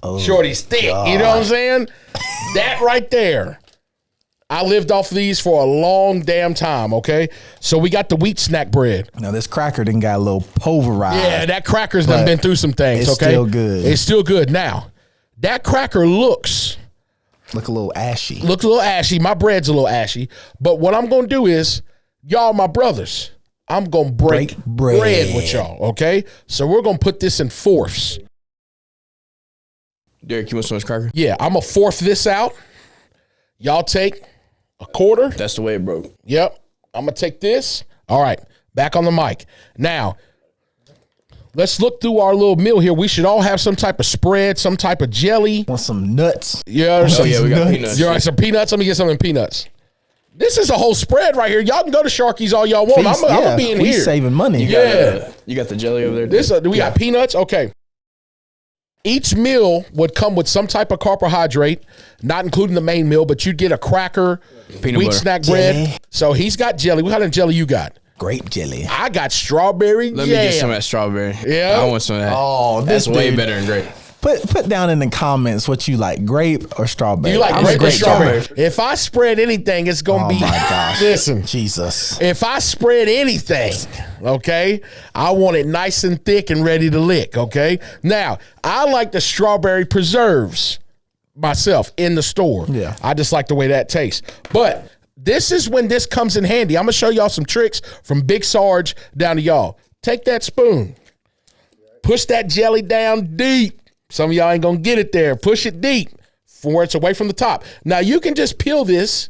S2: Oh,
S1: Shorty's thick. You know what I'm saying? That right there. I lived off these for a long damn time, okay? So we got the wheat snack bread.
S2: Now this cracker done got a little pulverized.
S1: Yeah, that cracker's done
S2: But
S1: been through some things,
S2: it's
S1: okay?
S2: still good.
S1: It's still good. Now, that cracker looks
S2: Look a little ashy.
S1: a little ashy. My bread's a little ashy. But what I'm going to do is, y'all my brothers, I'm going to break
S2: bread.
S1: bread with y'all, okay? So we're going to put this in fourths.
S3: Derek, you want some of this cracker?
S1: Yeah, I'm going to fourth this out. Y'all take a quarter.
S3: That's the way it broke.
S1: Yep. I'm going to take this. All right. Back on the mic. Now, let's look through our little meal here. We should all have some type of spread, some type of jelly.
S2: Want some nuts?
S1: Yeah.
S3: Oh, yeah, we got
S2: Nuts.
S3: peanuts.
S1: You all right, some peanuts? Let me get some peanuts. This is a whole spread right here. Y'all can go to Sharky's all y'all want. I'm going to be in
S2: we
S1: here.
S2: saving money.
S1: Yeah.
S3: You got the jelly over there?
S1: This we got peanuts. Okay. Each meal would come with some type of carbohydrate, not including the main meal, but you'd get a cracker,
S3: Peanut
S1: wheat
S3: butter.
S1: snack
S2: Jelly.
S1: bread. So he's got jelly. What kind of jelly you got?
S2: Grape jelly.
S1: I got strawberry
S3: Let
S1: jam.
S3: me get some of that strawberry.
S1: Yeah.
S3: I want some of that.
S2: Oh,
S3: that's
S2: this
S3: way
S2: dude.
S3: better than grape.
S2: Put down in the comments what you like, grape or strawberry.
S1: You like
S2: I'm a
S1: grape or strawberry?
S3: strawberry.
S1: If I spread anything, it's going to
S2: Oh
S1: be.
S2: my gosh.
S1: Listen,
S2: Jesus.
S1: if I spread anything, okay, I want it nice and thick and ready to lick, okay? Now, I like the strawberry preserves myself in the store.
S2: Yeah.
S1: I just like the way that tastes. But this is when this comes in handy. I'm going to show y'all some tricks from Big Sarge down to y'all. Take that spoon. Push that jelly down deep. Some of y'all ain't going to get it there. Push it deep where it's away from the top. Now, you can just peel this,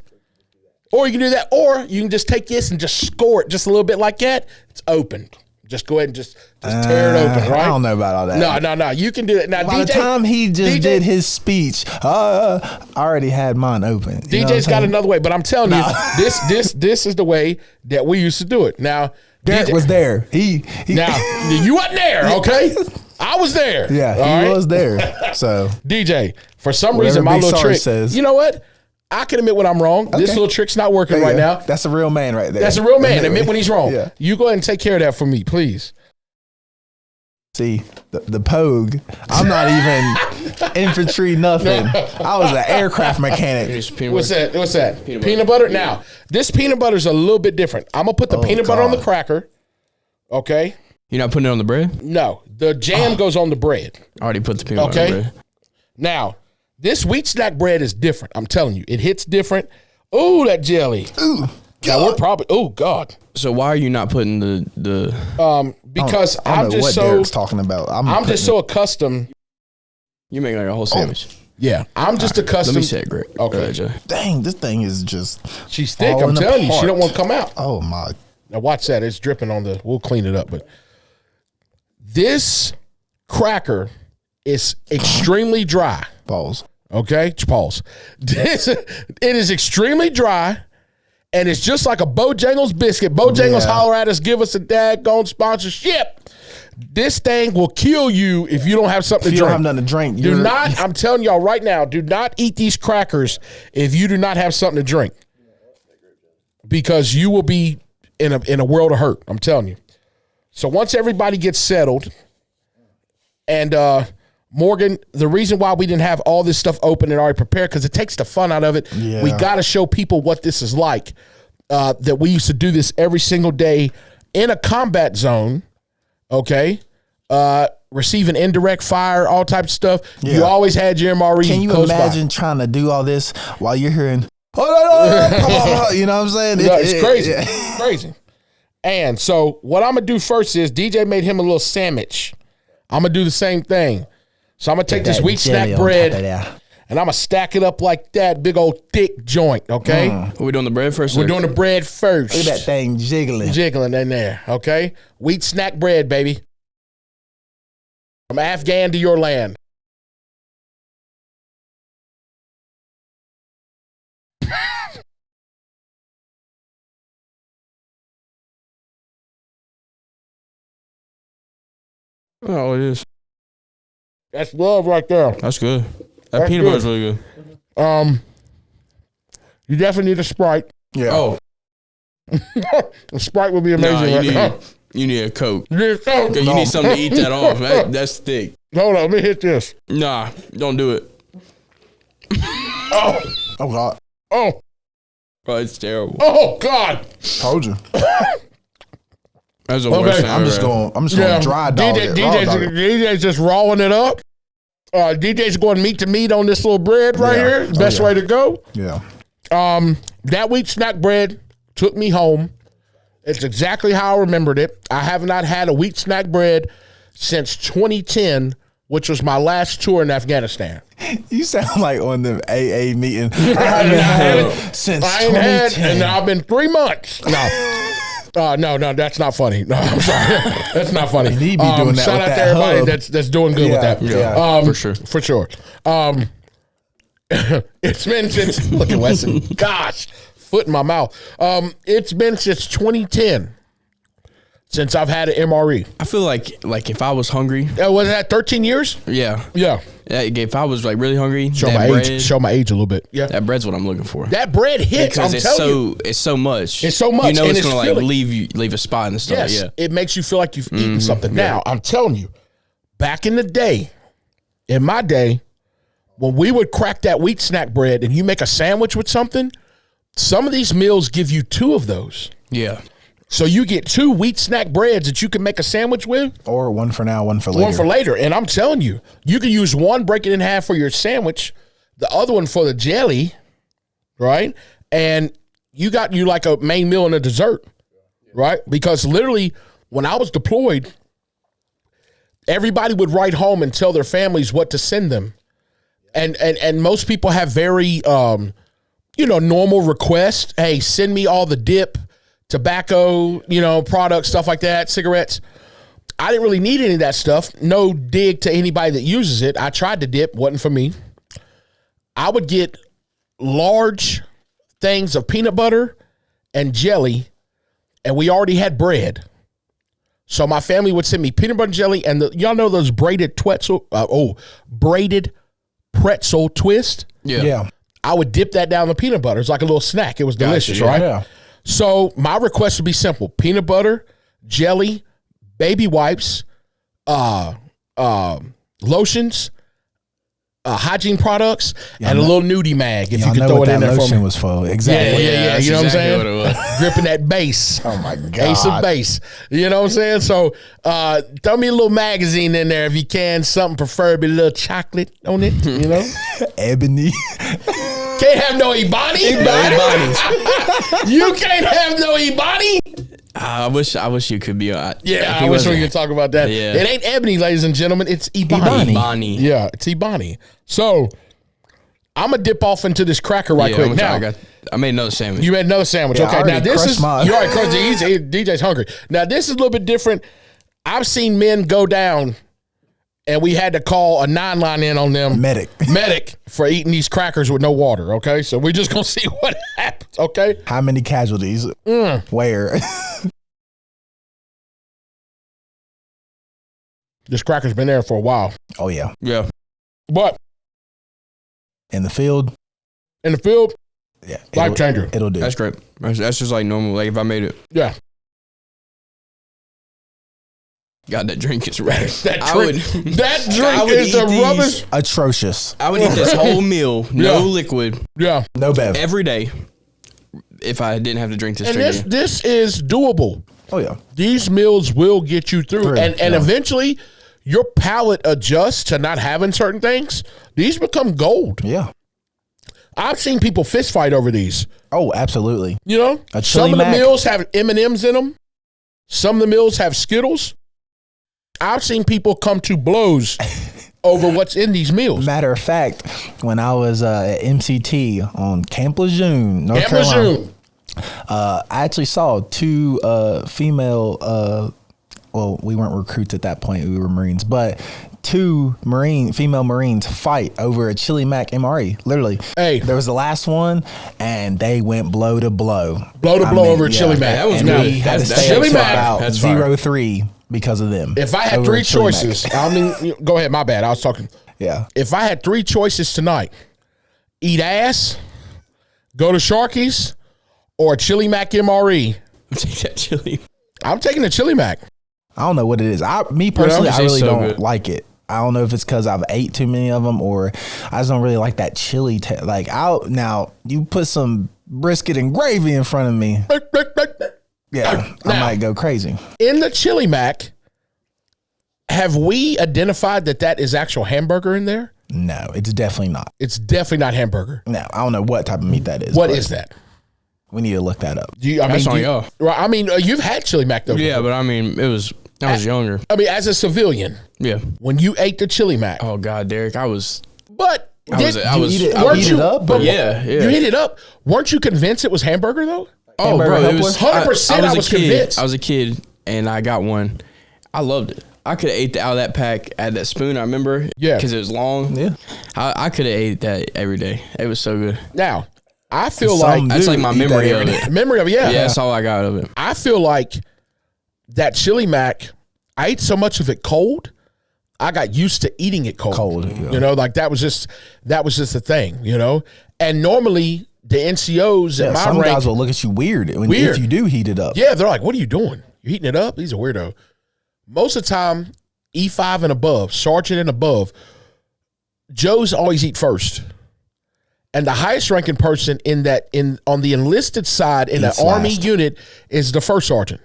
S1: or you can do that, or you can just take this and just score it just a little bit like that. It's open. Just go ahead and just tear it open, right?
S2: I don't know about all that.
S1: No. You can do that. Now,
S2: By the time he just did his speech, I already had mine open. You know what I'm
S1: DJ's got
S2: saying?
S1: another way, but I'm telling you, this is the way that we used to do it. Now,
S2: Derek
S1: DJ
S2: was there. He
S1: Now, you wasn't there, okay? I was there.
S2: yeah, he
S1: all right?
S2: was there. So
S1: DJ, for some
S2: Whatever
S1: reason, my
S2: Big
S1: little
S2: Sarge
S1: trick
S2: says.
S1: You know what? I can admit when I'm wrong. This
S2: Okay.
S1: little trick's not working
S2: there you
S1: right
S2: go.
S1: now.
S2: That's a real man right there.
S1: That's a real man. Admit when he's wrong.
S2: Yeah.
S1: You go ahead and take care of that for me, please.
S2: See, the Pogue. I'm not even infantry, nothing. I was an aircraft mechanic.
S3: Here's peanut
S1: What's
S3: butter.
S1: that? What's that?
S3: Peanut
S1: Peanut butter. Now, this peanut butter's a little bit different. I'm gonna put the peanut butter on the
S2: God.
S1: cracker. Okay.
S3: You're not putting it on the bread?
S1: No, the jam goes on the bread.
S3: I already put the peanut butter
S1: Okay.
S3: on the bread.
S1: Now, this wheat snack bread is different. I'm telling you, it hits different. Ooh, that jelly. Ooh, now we're probably. Oh God.
S3: So why are you not putting the
S1: Because
S2: I don't
S1: I'm
S2: know
S1: just
S2: what
S1: so.
S2: Derek's talking about.
S1: I'm just so accustomed.
S3: you make like a whole sandwich?
S1: Yeah, I'm just
S3: Let me
S1: accustomed.
S3: say it, Greg.
S1: Okay.
S3: Joe.
S2: Dang, this thing is just.
S1: She's thick. I'm
S2: falling
S1: telling you, she
S2: apart.
S1: don't want to come out.
S2: Oh my.
S1: Now watch that. It's dripping on the. We'll clean it up, but this cracker is extremely dry.
S2: Balls.
S1: Okay, pause. It is extremely dry, and it's just like a Bojangles biscuit. Bojangles
S2: Yeah.
S1: holler at us, give us a daggone sponsorship. This thing will kill you if you don't have something
S2: If
S1: to
S2: you
S1: drink.
S2: don't have nothing to drink,
S1: Do
S2: you're-
S1: not. I'm telling y'all right now. Do not eat these crackers if you do not have something to drink, because you will be in a world of hurt. I'm telling you. So once everybody gets settled, and Morgan, the reason why we didn't have all this stuff open and already prepared, because it takes the fun out of it.
S2: Yeah.
S1: We got to show people what this is like. That we used to do this every single day in a combat zone. Okay. Receiving indirect fire, all types of stuff.
S2: Yeah.
S1: You always had your MRE.
S2: Can you
S1: close by.
S2: imagine trying to do all this while you're hearing, you know what I'm saying?
S1: No, it's crazy. It's crazy. And so what I'm going to do first is DJ made him a little sandwich. I'm going to do the same thing. So I'm going to take this wheat snack bread and I'm going to stack it up like that, big old thick joint, okay?
S3: Are we doing the bread first?
S1: We're doing the bread first.
S2: Look at that thing jiggling.
S1: Jiggling in there, okay? Wheat snack bread, baby. From Afghan to your land.
S3: Oh, it is.
S1: That's love right there.
S3: That's good. That
S1: That's
S3: peanut
S1: good.
S3: butter's really good.
S1: You definitely need a Sprite.
S2: Yeah.
S3: Oh,
S1: A Sprite would be
S3: nah,
S1: amazing.
S3: you need a Coke.
S1: You need a Coke?
S3: You need something to eat that off. That's thick.
S1: Hold on, let me hit this.
S3: Nah, don't do it.
S1: Oh,
S2: Oh God.
S1: oh,
S3: Oh, it's terrible.
S1: oh, God.
S2: Told you.
S3: That's the
S1: Okay,
S3: worst thing
S2: I'm just
S3: ever.
S2: going to dry dog it. Raw dog it.
S1: DJ's just rolling it up. DJ's going meat to meat on this little bread right
S2: Yeah.
S1: here. Best
S2: yeah.
S1: way to go.
S2: Yeah.
S1: That wheat snack bread took me home. It's exactly how I remembered it. I have not had a wheat snack bread since 2010, which was my last tour in Afghanistan.
S2: You sound like on the AA meeting. I haven't had it since
S1: I ain't had,
S2: 2010.
S1: and I've been 3 months. No. No, that's not funny. No, I'm sorry. That's not funny.
S2: You need to be doing that
S1: shout
S2: with
S1: out to
S2: that
S1: everybody
S2: hub.
S1: that's doing good with that.
S2: Yeah.
S3: For sure.
S1: For sure. It's been since, look at Wesson. Gosh, foot in my mouth. It's been since 2010 since I've had an MRE.
S3: I feel like if I was hungry,
S1: Was that 13 years?
S3: yeah.
S1: Yeah.
S3: If I was like really hungry,
S1: Show
S3: that
S1: my
S3: bread,
S1: age. Show my age a little bit. Yeah.
S3: that bread's what I'm looking for.
S1: That bread hits.
S3: Because
S1: I'm
S3: it's
S1: telling you.
S3: it's so much.
S1: It's so much,
S3: You know
S1: and
S3: it's
S1: it's
S3: gonna like
S1: filling.
S3: leave a spot in the stomach.
S1: Yes,
S3: Yeah.
S1: it makes you feel like you've eaten something. Now, I'm telling you, back in the day, in my day, when we would crack that wheat snack bread and you make a sandwich with something, some of these meals give you 2 of those.
S3: Yeah.
S1: So you get 2 wheat snack breads that you can make a sandwich with,
S2: Or one for now, one for later.
S1: one for later. And I'm telling you, you can use one, break it in half for your sandwich, the other one for the jelly, right? And you got you like a main meal and a dessert, right? Because literally, when I was deployed, everybody would write home and tell their families what to send them. And most people have very, normal requests. Hey, send me all the dip, tobacco, products, stuff like that, cigarettes. I didn't really need any of that stuff. No dig to anybody that uses it. I tried the dip, wasn't for me. I would get large things of peanut butter and jelly, and we already had bread. So my family would send me peanut butter and jelly, and y'all know those braided pretzel twist?
S3: Yeah.
S2: Yeah.
S1: I would dip that down in the peanut butter. It's like a little snack. It was delicious,
S3: yeah.
S1: right?
S2: Yeah.
S1: So my request would be simple: peanut butter, jelly, baby wipes, lotions, hygiene products, and a little nudie mag if you
S2: Y'all
S1: could
S2: know
S1: throw
S2: what
S1: it in
S2: that
S1: there for
S2: lotion
S1: me.
S2: was for.
S1: Yeah,
S2: Exactly.
S3: that's
S1: you know
S3: exactly
S1: what I'm saying?
S3: what it was.
S1: Gripping that base.
S2: Oh my God.
S1: Ace of base. You know what I'm saying? So throw me a little magazine in there if you can, something preferably a little chocolate on it,
S2: Ebony.
S1: Can't have no Ibani. You can't have no Ibani.
S3: I wish you could be.
S1: Yeah,
S3: if
S1: I
S3: he
S1: wish we
S3: wasn't-
S1: could talk about that.
S3: Yeah.
S1: It ain't Ebony, ladies and gentlemen. It's Ibani.
S3: Bonnie.
S1: Yeah, it's Ibani. So I'm going to dip off into this cracker right
S3: Yeah,
S1: quick.
S3: I'm
S1: Now,
S3: gonna try. I made another sandwich.
S1: you made another sandwich.
S2: Yeah, I
S1: Okay, now
S2: already
S1: this
S2: crushed
S1: is
S2: mine.
S1: you already crushed it. DJ's hungry. Now this is a little bit different. I've seen men go down, and we had to call a 9-line in on them. Medic for eating these crackers with no water. Okay, so we're just gonna see what happens. Okay,
S2: How many casualties? Where?
S1: this cracker's been there for a while,
S2: Oh yeah.
S3: Yeah.
S1: but
S2: In the field.
S1: in the field,
S2: Yeah.
S1: life changer.
S2: It'll do.
S3: That's great. That's just like normal. Like if I made it,
S1: Yeah,
S3: God, that drink is right.
S1: that
S3: I
S1: drink,
S3: would-
S1: that
S3: I
S1: drink
S3: would
S1: is the
S3: eat these.
S1: rubbish.
S2: Atrocious.
S3: I would eat this whole meal, no
S1: Yeah.
S3: liquid,
S1: Yeah,
S2: No bev.
S3: every day, if I didn't have to drink this
S1: and
S3: drink.
S1: this is doable.
S2: Oh yeah.
S1: These meals will get you through, and
S2: yeah.
S1: eventually your palate adjusts to not having certain things. These become gold.
S2: Yeah.
S1: I've seen people fist fight over these.
S2: Oh, absolutely.
S1: You know,
S2: A
S1: some
S2: chili
S1: of the
S2: mac.
S1: meals have M&Ms in them. Some of the meals have Skittles. I've seen people come to blows over what's in these meals.
S2: Matter of fact, when I was at MCT on Camp Lejeune, North
S1: Camp
S2: Carolina,
S1: Lejeune.
S2: I actually saw 2 female. Well, we weren't recruits at that point; we were Marines, but 2 female Marines fight over a chili mac MRE. Literally,
S1: Hey.
S2: there was the last one, and they went blow to blow.
S1: Blow to blow over a chili mac.
S3: That was
S2: And
S3: good.
S2: we had to
S3: That's
S2: stay up
S1: chili
S2: to
S1: mac.
S2: about
S3: That's fire.
S2: 0-3 because of them.
S1: If I had
S2: Over
S1: 3
S2: a chili mac.
S1: choices, go ahead, my bad. I was talking.
S2: Yeah.
S1: If I had 3 choices tonight, eat ass, Go to Sharky's or Chili Mac MRE.
S3: Take that chili.
S1: I'm taking the Chili Mac.
S2: I don't know what it is. Me personally, I really
S3: so
S2: don't
S3: good.
S2: like it. I don't know if it's because I've ate too many of them or I just don't really like that chili. Now you put some brisket and gravy in front of me. Yeah,
S1: Now,
S2: I might go crazy.
S1: In the Chili Mac, have we identified that is actual hamburger in there?
S2: No, it's definitely not.
S1: It's definitely not hamburger.
S2: No, I don't know what type of meat that is.
S1: What
S2: but
S1: is that?
S2: We need to look that up.
S3: That's on y'all.
S1: Right, I mean, you've had Chili Mac though.
S3: Yeah,
S1: before.
S3: but I mean, I was younger.
S1: I mean, as a civilian,
S3: Yeah.
S1: when you ate the Chili Mac,
S3: Oh God, Derek, I was.
S1: but
S3: I was.
S2: eat it-
S1: weren't
S2: eat
S1: you
S2: it up,
S1: but
S2: or-
S3: Yeah.
S1: you heat it up. Weren't you convinced it was hamburger though?
S3: Oh,
S2: Hamburger
S3: bro, it
S2: helper?
S3: was
S1: 100% I was
S3: a kid.
S1: convinced.
S3: I was a kid, and I got one. I loved it. I could have ate out of that pack at that spoon. I remember.
S1: Yeah.
S3: Because it was long.
S2: Yeah.
S3: I could have ate that every day. It was so good.
S1: Now, I feel
S2: Some
S1: like
S3: That's like my
S2: eat that
S3: memory
S2: every
S3: of
S2: day.
S3: it.
S1: memory of
S3: Yeah, that's all I got of it.
S1: I feel like that Chili Mac, I ate so much of it cold, I got used to eating it cold.
S2: Cold, yeah.
S1: You know, like that was just the thing, you know? And normally the NCOs
S2: Yeah,
S1: at my
S2: some
S1: rank,
S2: guys will look at you weird,
S1: Weird.
S2: if you do heat it up.
S1: yeah, they're like, what are you doing? You heating it up? He's a weirdo. Most of the time, E5 and above, sergeant and above, Joes always eat first. And the highest ranking person on the enlisted side in
S2: Eats
S1: an Army
S2: last.
S1: unit is the first sergeant,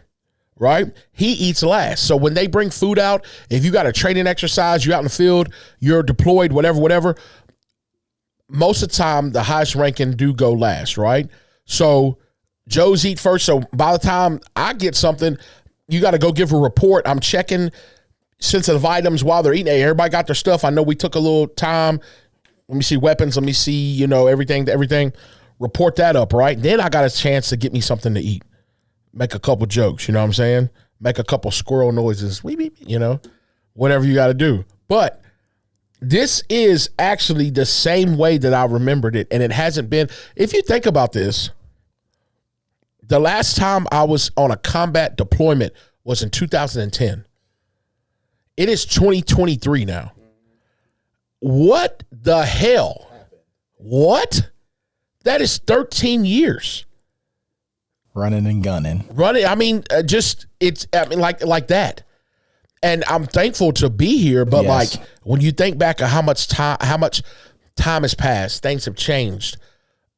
S1: right? He eats last. So when they bring food out, if you got a training exercise, you're out in the field, you're deployed, whatever, most of the time the highest ranking do go last, right? So Joes eat first. So by the time I get something, you got to go give a report. I'm checking sensitive items while they're eating. Hey, everybody got their stuff. I know we took a little time. Let me see weapons. Let me see, everything. Report that up, right? Then I got a chance to get me something to eat. Make a couple jokes, you know what I'm saying? Make a couple squirrel noises, weep, weep, whatever you got to do. But this is actually the same way that I remembered it, and it hasn't been. If you think about this, the last time I was on a combat deployment was in 2010. It is 2023 now. What the hell? What? That is 13 years.
S2: Running and gunning.
S1: Running, like that. And I'm thankful to be here, but
S2: Yes.
S1: like when you think back of how much time has passed, things have changed.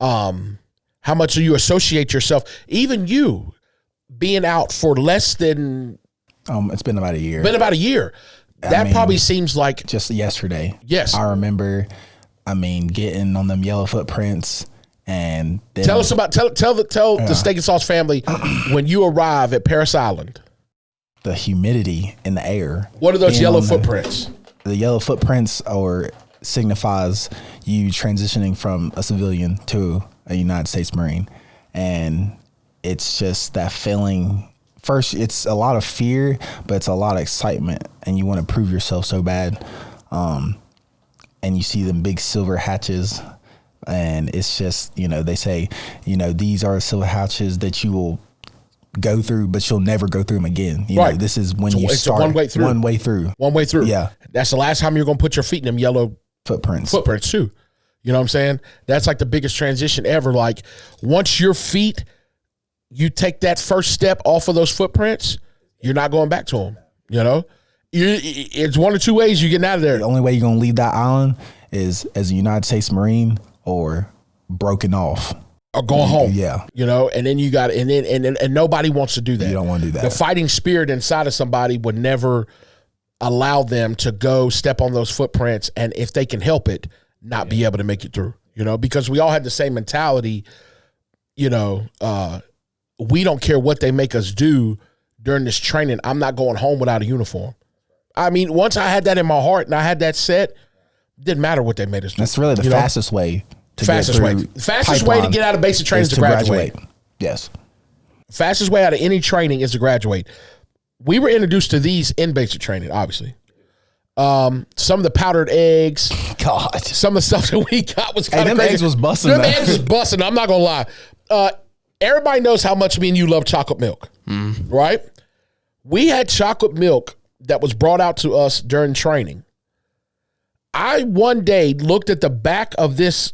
S1: How much do you associate yourself? Even you being out for less than
S2: It's been about a year.
S1: That probably seems like
S2: Just yesterday.
S1: Yes.
S2: I remember, getting on them yellow footprints and then
S1: tell us about tell the Steak and Sauce family when you arrive at Paris Island.
S2: the humidity in the air.
S1: What are those
S2: Being
S1: yellow
S2: on
S1: footprints?
S2: The yellow footprints signifies you transitioning from a civilian to a United States Marine. And it's just that feeling. First, it's a lot of fear, but it's a lot of excitement, and you want to prove yourself so bad. And you see them big silver hatches, and it's just, they say, these are silver hatches that you will go through, but you'll never go through them again.
S1: Right.
S2: This is when you
S1: It's
S2: start
S1: one way through.
S2: One way through.
S1: One way through.
S2: Yeah.
S1: That's the last time you're going to put your feet in them yellow
S2: Footprints.
S1: too. You know what I'm saying? That's like the biggest transition ever. Like once your feet, you take that first step off of those footprints, you're not going back to them. It's one or two ways you're getting out of there.
S2: The only way you're going to leave that island is as a United States Marine or broken off.
S1: Or going home.
S2: Yeah.
S1: And then you got and nobody wants to do that.
S2: You don't want to do that.
S1: The fighting spirit inside of somebody would never allow them to go step on those footprints, and if they can help it, not be able to make it through. Because we all had the same mentality. We don't care what they make us do during this training. I'm not going home without a uniform. Once I had that in my heart and I had that set, it didn't matter what they made us do.
S2: That's really the fastest way to
S1: Fastest way to get out of basic training is to graduate.
S2: Yes.
S1: Fastest way out of any training is to graduate. We were introduced to these in basic training, obviously. Some of the powdered eggs.
S2: God.
S1: Some of the stuff that we got was kind of
S2: them
S1: crazy.
S2: eggs was busting,
S1: Them
S2: though.
S1: eggs was busting. I'm not going to lie. Everybody knows how much me and you love chocolate milk, right? We had chocolate milk that was brought out to us during training. I one day looked at the back of this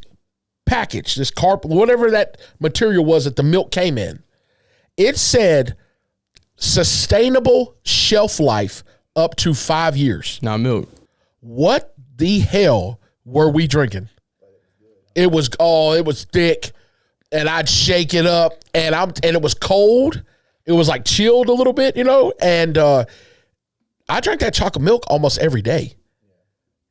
S1: package, this carp, whatever that material was that the milk came in, it said sustainable shelf life up to 5 years.
S3: Not milk.
S1: What the hell were we drinking? It was thick, and I'd shake it up, and it was cold. It was like chilled a little bit, and I drank that chocolate milk almost every day.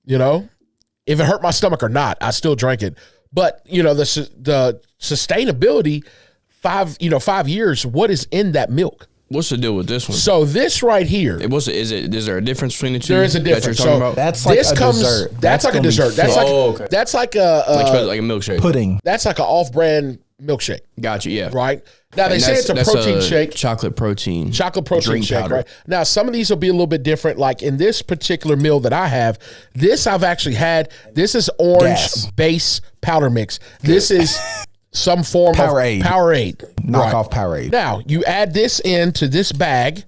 S1: If it hurt my stomach or not, I still drank it. But the sustainability, 5 years. What is in that milk?
S3: What's the deal with this one?
S1: So this right here,
S3: Is there a difference between the two?
S1: there is a difference.
S3: That you're talking about?
S2: That's like a dessert.
S1: That's like a dessert. That's like that's like
S3: like a milkshake.
S2: Pudding.
S1: that's like an off-brand milkshake,
S3: Gotcha. Yeah.
S1: right? Now they say it's a protein shake.
S3: Chocolate protein
S1: Chocolate shake,
S3: powder.
S1: right? Now, some of these will be a little bit different. Like in this particular meal that I have, this I've actually had. This is orange
S2: Gas.
S1: base powder mix. This is some form
S2: Powerade.
S1: of Powerade.
S2: Knock
S1: Right.
S2: off Powerade.
S1: Now, you add this into this bag,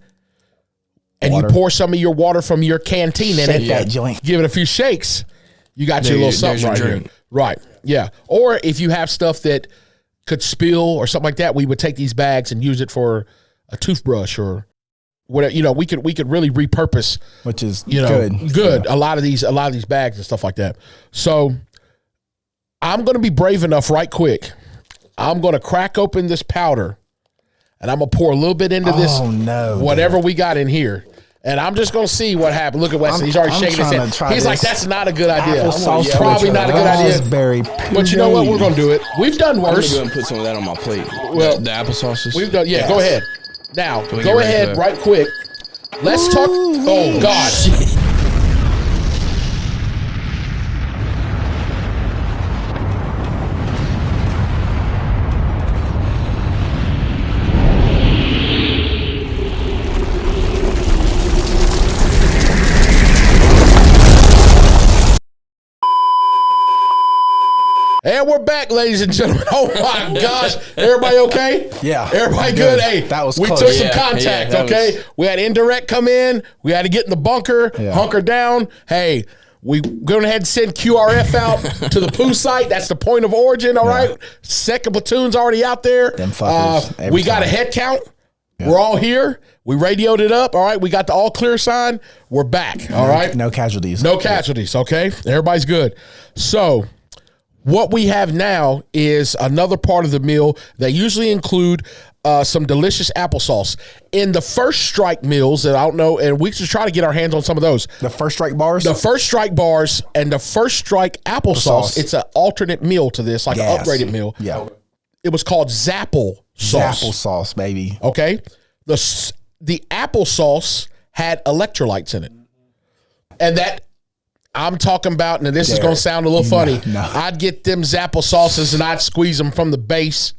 S1: and
S2: Water.
S1: you pour some of your water from your canteen in
S2: Shake
S1: it.
S2: that joint.
S1: Give it a few shakes. You got your little something
S3: there's your
S1: right here.
S3: drink.
S1: Right. Yeah. Or if you have stuff that could spill or something like that, we would take these bags and use it for a toothbrush or whatever. We could really repurpose,
S2: Which is
S1: good. A lot of these bags and stuff like that. So I'm going to be brave enough right quick. I'm going to crack open this powder and I'm going to pour a little bit into this.
S2: Oh, no.
S1: Whatever we got in here. And I'm just going to see what happens. Look at Wesley. He's already
S2: I'm
S1: shaking his
S2: trying
S1: head.
S2: to try
S1: He's like,
S2: this
S1: that's not a good idea.
S2: Applesauce
S1: Probably not a good idea.
S2: raspberry
S1: But you know what? We're going to do it. We've done
S3: I'm gonna
S1: worse.
S3: go and put some of that on my plate.
S1: Well,
S3: the applesauces.
S1: We've done. Yeah, go ahead. Now,
S3: we get
S1: go
S3: ready for
S1: ahead
S3: that?
S1: right quick. Let's talk. Oh, God. And we're back, ladies and gentlemen. Oh my gosh. Everybody okay?
S2: Yeah.
S1: Everybody good? Hey,
S2: That was
S1: we
S2: close.
S1: took some
S3: Yeah,
S1: contact,
S3: that
S1: okay? We had indirect come in. We had to get in the bunker,
S2: Yeah.
S1: hunker down. Hey, we going ahead and send QRF out to the poo site. That's the point of origin, all right? Second platoon's already out there.
S2: Them fuckers, every
S1: we got a
S2: time.
S1: head count. We're all here. We radioed it up, all right? We got the all clear sign. We're back, all right?
S2: No casualties.
S1: No casualties, okay? Everybody's good. So what we have now is another part of the meal that usually include some delicious applesauce. In the First Strike meals that I don't know, and we should try to get our hands on some of those.
S2: The First Strike bars?
S1: The First Strike bars and the First Strike applesauce, it's an alternate meal to this, like
S2: Yes.
S1: an upgraded meal.
S2: Yeah.
S1: It was called Zapple sauce.
S2: Applesauce, baby.
S1: Okay? The applesauce had electrolytes in it. And that I'm talking about, and this is going to sound a little funny.
S2: No.
S1: I'd get them Zapple sauces and I'd squeeze them from the base.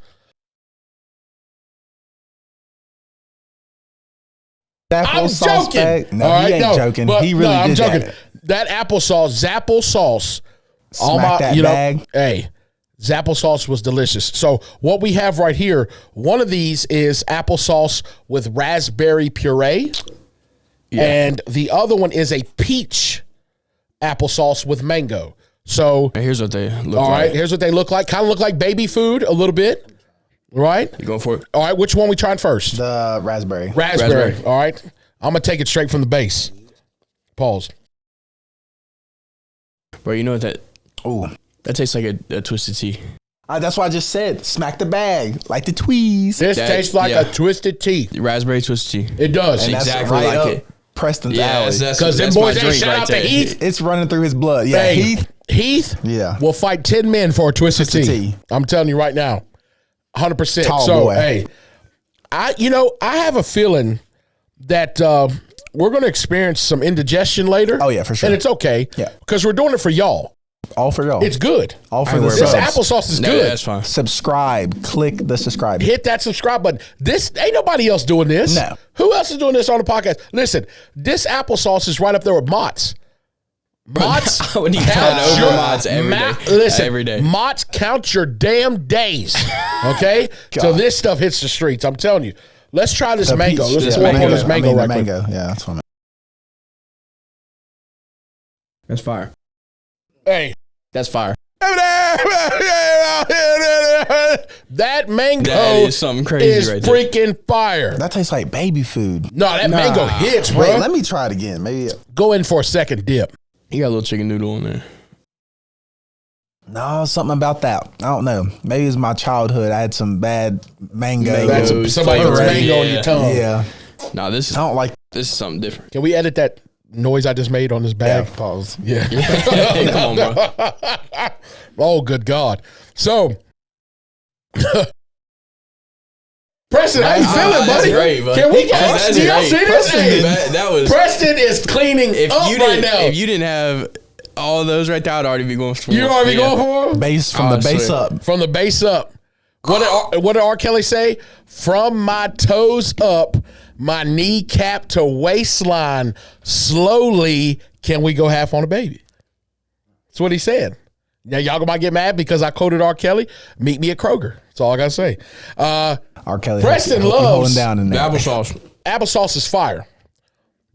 S1: I'm
S2: Applesauce
S1: joking.
S2: bag? No,
S1: All right,
S2: he ain't
S1: no,
S2: joking.
S1: but
S2: He really
S1: no, I'm
S2: did
S1: joking.
S2: that.
S1: That applesauce, Zapple sauce.
S2: Smack that bag.
S1: Hey, Zapple sauce was delicious. So what we have right here, one of these is applesauce with raspberry puree. And the other one is a peach applesauce with mango. So,
S3: And here's what they look
S1: all
S3: like.
S1: right, here's what they look like. Kind of look like baby food a little bit, right?
S3: You going for it?
S1: All right, which one we trying first?
S2: The raspberry.
S1: Raspberry.
S3: Raspberry.
S1: All right. I'm going to take it straight from the base. Pause.
S3: Bro, you know what that
S2: Ooh.
S3: that tastes like a twisted tea.
S2: That's why I just said smack the bag like the tweez.
S1: This
S3: That-
S1: tastes like
S3: yeah.
S1: a twisted tea.
S3: Raspberry twisted tea.
S1: It does.
S2: And that's
S3: exactly
S2: right
S3: like
S2: up
S3: it.
S2: Preston's
S3: Yeah,
S2: alley.
S1: Because them boys, hey, shout out to Heath.
S2: It's running through his blood. Yeah,
S1: Hey,
S2: Heath.
S1: Heath will fight 10 men for a twisted
S2: Twisted
S1: tea.
S2: tea.
S1: I'm telling you right now. 100%.
S2: Tall
S1: So,
S2: boy.
S1: hey, I have a feeling that we're going to experience some indigestion later.
S2: Oh, yeah, for sure.
S1: And it's okay.
S2: Yeah.
S1: Because we're doing it for y'all.
S2: All for y'all.
S1: It's good.
S2: All for
S3: I
S2: the
S3: worry
S1: This
S3: about
S2: subs.
S1: applesauce is
S3: No,
S1: good.
S3: that's fine.
S2: Subscribe. Click the subscribe.
S1: Hit that subscribe button. This ain't nobody else doing this.
S2: No.
S1: Who else is doing this on the podcast? Listen, this applesauce is right up there with Mott's. Mott's.
S3: I would need to
S1: count
S3: over
S1: your-
S3: Mott's every day.
S1: Listen,
S3: Every day.
S1: Mott's, count your damn days. Okay? So this stuff hits the streets. I'm telling you. Let's try this
S2: The
S1: mango.
S2: peach.
S1: Let's
S3: Yeah,
S1: pour up on
S3: mango.
S1: this mango
S2: the
S1: right quick.
S2: mango. Yeah, that's what I meant.
S3: That's fire.
S1: Hey.
S3: That's fire.
S1: Over there. That mango
S3: That is something crazy
S1: is
S3: right there.
S1: freaking fire.
S2: That tastes like baby food.
S1: No, that mango hits, bro.
S2: Wait, let me try it again. Maybe.
S1: Go in for a second dip.
S3: You got a little chicken noodle in there.
S2: No, something about that. I don't know. Maybe it's my childhood. I had some bad mango.
S3: Mangoes.
S1: Somebody puts
S3: Right.
S1: mango on your tongue.
S2: Yeah.
S3: No, this is
S2: I don't like.
S3: this is something different.
S1: Can we edit that noise I just made on this bag?
S2: Pause.
S1: Yeah.
S3: Come on, bro.
S1: Oh, good God. So, Preston, how you feeling,
S3: That's
S1: buddy?
S3: great, buddy.
S1: Can we get
S3: That's
S1: do y'all
S3: great.
S1: see this? Hey,
S3: That was
S1: Preston is cleaning up right now.
S3: If you didn't have all of those right there, I'd already be going for
S1: You already going for him?
S2: Base from the base
S3: swear.
S2: up.
S1: From the base up. What did R. Kelly say? From my toes up, my kneecap to waistline, slowly, can we go half on a baby? That's what he said. Now, y'all might get mad because I quoted R. Kelly. Meet me at Kroger. That's all I got to say.
S2: R. Kelly.
S1: Preston
S2: hope you
S1: loves
S2: holding down in
S3: the
S2: there.
S3: applesauce.
S1: Applesauce is fire.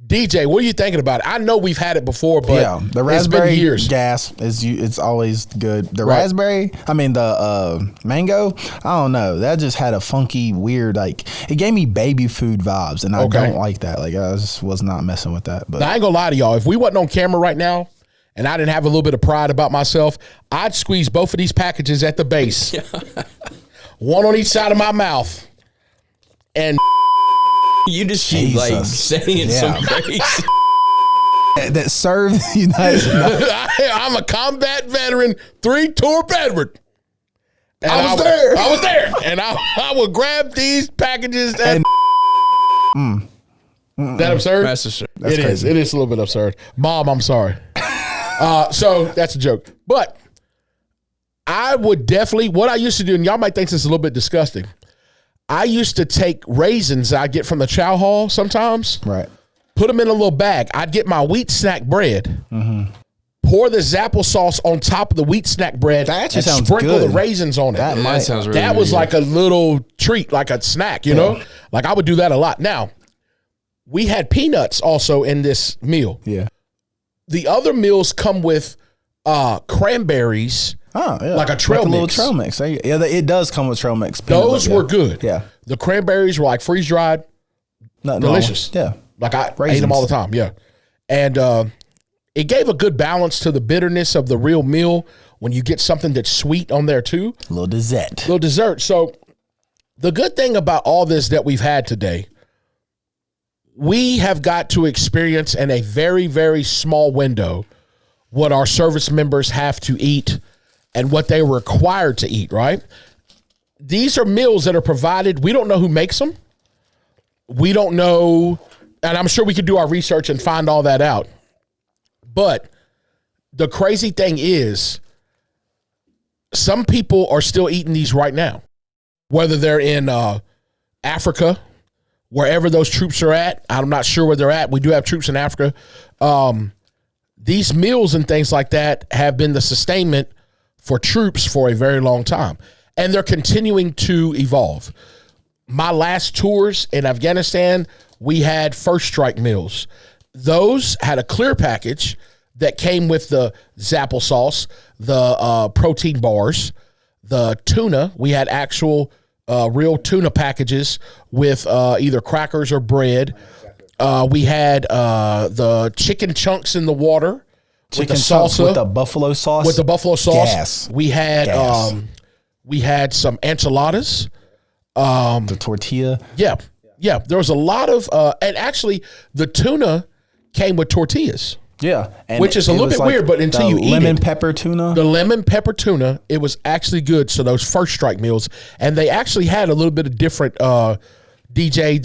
S1: DJ, what are you thinking about it? I know we've had it before, but
S2: Yeah, the
S1: it's been
S2: raspberry
S1: years.
S2: gas it's always good. The
S1: Right.
S2: raspberry, I mean the mango, I don't know. That just had a funky, weird, like it gave me baby food vibes, and I
S1: Okay.
S2: don't like that. Like I just was not messing with that. But
S1: Now, I ain't gonna lie to y'all. If we wasn't on camera right now and I didn't have a little bit of pride about myself, I'd squeeze both of these packages at the base. One on each side of my mouth. And
S3: You just keep like
S2: Jesus.
S3: saying some
S2: Yeah.
S3: crazy.
S2: that served the United States.
S1: I'm a combat veteran, 3-tour veteran. And
S2: I was there.
S1: I was there. And I would grab these packages.
S2: And-
S1: that absurd?
S3: That's a shit.
S1: It is.
S2: crazy.
S1: It is a little bit absurd. Mom, I'm sorry. So that's a joke. But I would definitely, what I used to do, and y'all might think this is a little bit disgusting. I used to take raisins I get from the chow hall sometimes,
S2: Right.
S1: put them in a little bag. I'd get my wheat snack bread, pour the Zapple sauce on top of the wheat snack bread,
S2: That actually
S1: and
S2: sounds
S1: sprinkle
S2: good.
S1: the raisins on it.
S2: That
S3: That
S2: might
S3: sounds really
S1: That was
S3: good.
S1: like a little treat, like a snack, you know? Like I would do that a lot. Now, we had peanuts also in this meal.
S2: Yeah.
S1: The other meals come with cranberries.
S2: Oh, yeah.
S1: Like a trail
S2: a little
S1: mix.
S2: trail mix. Yeah, it does come with trail mix. Peanut
S1: Those
S2: butter,
S1: were good.
S2: Yeah.
S1: The cranberries were like freeze dried,
S2: Nothing
S1: delicious.
S2: wrong. Yeah.
S1: Like I ate them
S2: Raisins.
S1: all the time. Yeah. And it gave a good balance to the bitterness of the real meal when you get something that's sweet on there too.
S2: A little dessert.
S1: Little dessert. So the good thing about all this that we've had today, we have got to experience in a very, very small window what our service members have to eat and what they're required to eat, right? These are meals that are provided. We don't know who makes them. We don't know, and I'm sure we could do our research and find all that out. But the crazy thing is, some people are still eating these right now, whether they're in Africa, wherever those troops are at. I'm not sure where they're at. We do have troops in Africa. These meals and things like that have been the sustainment for troops for a very long time. And they're continuing to evolve. My last tours in Afghanistan, we had first strike meals. Those had a clear package that came with the Zapple sauce, the protein bars, the tuna. We had actual real tuna packages with either crackers or bread. We had the chicken chunks in the water
S2: Chicken
S1: with the
S2: chunks
S1: salsa.
S2: with the buffalo sauce.
S1: With the buffalo sauce.
S2: Gas.
S1: We had
S2: Gas.
S1: we had some enchiladas.
S2: The tortilla.
S1: Yeah. Yeah. There was a lot of and actually the tuna came with tortillas.
S2: Yeah. And
S1: Which is a
S2: it
S1: little
S2: was
S1: bit weird, but until
S2: the
S1: you eat
S2: lemon
S1: it-
S2: pepper tuna.
S1: The lemon pepper tuna, it was actually good. So those first strike meals. And they actually had a little bit of different DJ,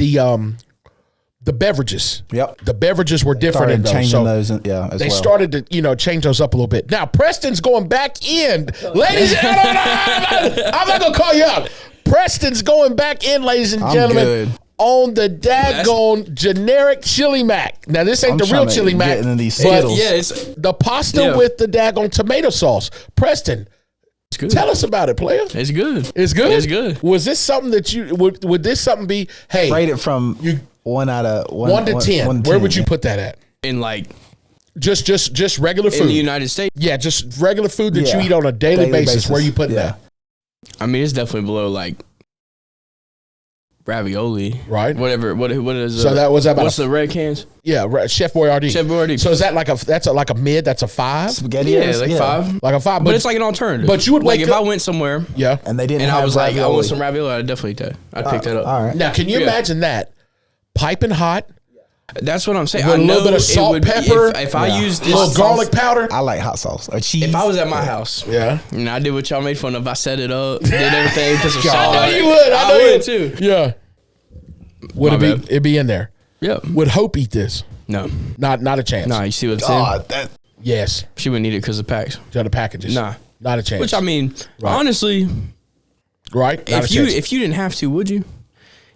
S1: the beverages.
S2: Yep.
S1: The beverages were different in
S2: started
S1: those.
S2: changing
S1: So
S2: those. As
S1: they
S2: well.
S1: started to, change those up a little bit. Now, Preston's going back in. Ladies and I'm not going to call you out. Preston's going back in, ladies and
S2: I'm
S1: gentlemen,
S2: good.
S1: on the daggone generic chili mac. Now, this ain't
S2: I'm
S1: the real
S2: trying to
S1: chili
S2: get
S1: mac.
S2: into these
S1: but
S2: Skittles.
S3: Yeah, it's
S1: the pasta
S3: Yeah.
S1: with the daggone tomato sauce. Preston,
S3: good.
S1: tell us about it, player.
S3: It's good.
S1: It's good?
S3: It's good.
S1: Was this something that you, would this something be, hey,
S2: Rate it from
S1: You-
S2: 1 out of 1,
S1: 1 to 10, where would you put that at?
S3: And like
S1: Just regular food
S3: in the United States.
S1: Yeah, just regular food that
S2: Yeah.
S1: you eat on a daily basis. Where you putting
S2: Yeah.
S1: that?
S3: I mean, it's definitely below like ravioli,
S1: Right.
S3: Whatever. What is?
S1: So that was about
S3: what's the red cans?
S1: Yeah, Chef Boyardee.
S3: Chef Boyardee.
S1: So is that like like a mid? That's a 5.
S2: Spaghetti.
S3: Yeah, like 5.
S1: Like a 5,
S3: But it's like an alternative.
S1: but you would
S3: like
S1: wake
S3: if
S1: up-
S3: I went somewhere
S1: yeah.
S2: And they didn't.
S3: and
S2: have
S3: I was like, I
S2: ravioli.
S3: want some ravioli, I'd definitely take that. I'd pick that up.
S2: All right.
S1: Now, can you
S3: Yeah.
S1: imagine that? Piping hot,
S3: That's what I'm saying.
S1: With
S3: I
S1: a little
S3: know
S1: bit of
S3: it
S1: salt,
S3: would be-
S1: pepper,
S3: If I used
S1: a little
S3: this,
S1: garlic powder.
S2: I like hot sauce or cheese.
S3: if I was at my house,
S1: Yeah.
S3: and I did what y'all made fun of, I set it up, did everything, put some salt
S1: Oh,
S3: on it.
S1: you would. I know you
S3: would too.
S1: Yeah. Would
S3: My
S1: it be?
S3: bad.
S1: It'd be in there.
S3: Yeah.
S1: Would Hope eat this?
S3: No.
S1: Not a chance.
S3: Nah, you see what I'm saying?
S2: God, that
S1: Yes.
S3: She wouldn't eat it because of packs.
S1: To the packages.
S3: Nah.
S1: Not a chance.
S3: Which I mean,
S1: Right.
S3: honestly,
S1: right? Not a chance.
S3: if you didn't have to, would you?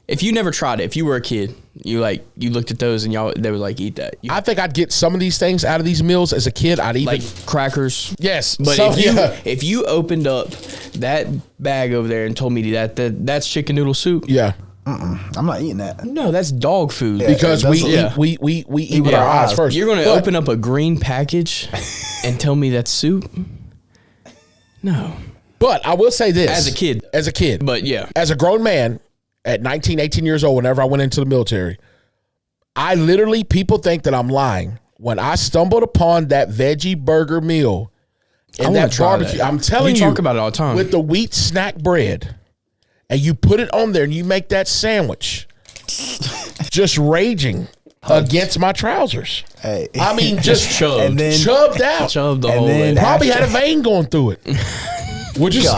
S3: If you never tried it, if you were a kid, you looked at those and they were like, eat that. You,
S1: I think I'd get some of these things out of these meals as a kid. I'd even
S3: like crackers.
S1: yes.
S3: But
S1: some-
S3: if you opened up that bag over there and told me that's chicken noodle soup,
S1: yeah.
S2: I'm not eating that.
S3: no, that's dog food.
S1: Because we
S2: Yeah.
S1: eat we eat with our eyes first.
S3: You're gonna
S1: But-
S3: open up a green package and tell me that's soup? No.
S1: But I will say this.
S3: As a kid.
S1: But
S3: yeah.
S1: as a grown man at 19, 18 years old, whenever I went into the military, I literally, people think that I'm lying. When I stumbled upon that veggie burger meal
S3: I
S1: and
S3: wanna
S1: that
S3: try
S1: barbecue,
S3: that.
S1: I'm telling you.
S3: You talk about it all the time.
S1: With the wheat snack bread, and you put it on there and you make that sandwich, just raging against my trousers.
S2: Hey.
S1: I mean, just
S3: chubbed.
S2: And then
S1: chubbed out.
S3: Chubbed the
S2: And
S3: whole
S2: then
S3: way.
S1: Probably had a vein going through it. Would you?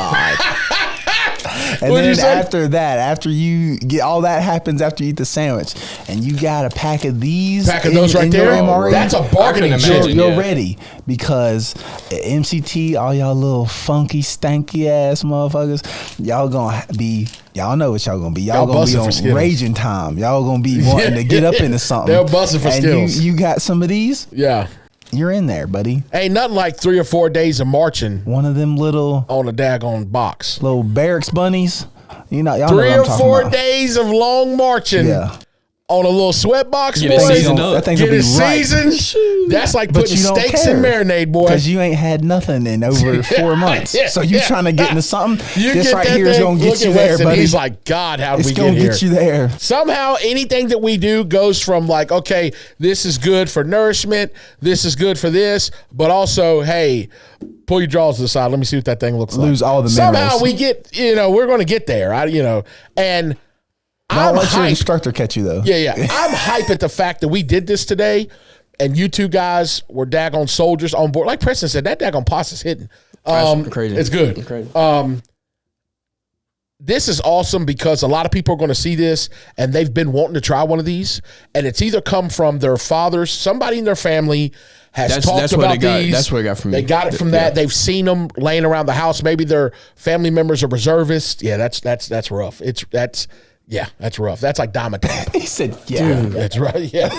S2: And
S1: What'd you
S2: then
S1: say?
S2: after that, after you get all that happens after you eat the sandwich, and you got a pack of these,
S1: Pack of those right
S2: in your
S1: there?
S2: MRE,
S1: That's a bargaining
S3: I couldn't
S1: chip.
S3: imagine.
S2: You're
S3: Yeah.
S2: ready because at MCT, all y'all little funky, stanky ass motherfuckers, y'all know what y'all gonna be.
S1: Y'all
S2: Y'all gonna be
S1: busting
S2: on
S1: for Skittles.
S2: raging time. Y'all gonna be wanting to get up into something.
S1: They're busting for
S2: and
S1: Skittles.
S2: You got some of these,
S1: Yeah.
S2: you're in there, buddy.
S1: Ain't nothing like 3 or 4 days of marching
S2: One of them little
S1: on a daggone box.
S2: barracks bunnies. You know, y'all know
S1: 3
S2: what I'm
S1: or
S2: talking
S1: 4
S2: about.
S1: days of long marching
S2: Yeah.
S1: on a little sweat box,
S3: Get it
S1: boys.
S3: seasoned up.
S2: That thing's
S1: Get
S2: gonna
S1: it
S2: be right.
S1: seasoned. That's like
S2: But
S1: putting
S2: you don't
S1: steaks
S2: care.
S1: in marinade, boy.
S2: Because you ain't had nothing in over 4 months.
S1: Yeah,
S2: So you
S1: yeah.
S2: trying to get into something.
S1: You
S2: This
S1: get
S2: right
S1: that
S2: here is
S1: thing,
S2: going to
S1: look
S2: get you
S1: at
S2: there,
S1: Weston,
S2: buddy.
S1: He's like, God, how did
S2: It's
S1: we
S2: going
S1: get
S2: to
S1: here?
S2: get you there.
S1: Somehow anything that we do goes from like, okay, this is good for nourishment, this is good for this, but also, hey, pull your jaws to the side. Let me see what that thing looks like.
S2: Lose all the
S1: Somehow
S2: minerals.
S1: we get, we're going to get there. And
S2: Don't
S1: I'm
S2: let your
S1: hyped.
S2: instructor catch you, though.
S1: Yeah. I'm hyped at the fact that we did this today, and you two guys were daggone soldiers on board. Like Preston said, that daggone pasta's hitting.
S3: That's crazy.
S1: It's good.
S3: Crazy.
S1: This is awesome because a lot of people are going to see this and they've been wanting to try one of these, and it's either come from their fathers, somebody in their family has talked
S3: That's what
S1: about
S3: it got.
S1: these.
S3: That's what it got from
S1: They
S3: me.
S1: got it from
S3: Yeah.
S1: that. They've seen them laying around the house. Maybe their family members are reservists. Yeah, that's rough. That's rough. That's like diamond tap.
S2: He said, yeah.
S1: That's right. Yeah,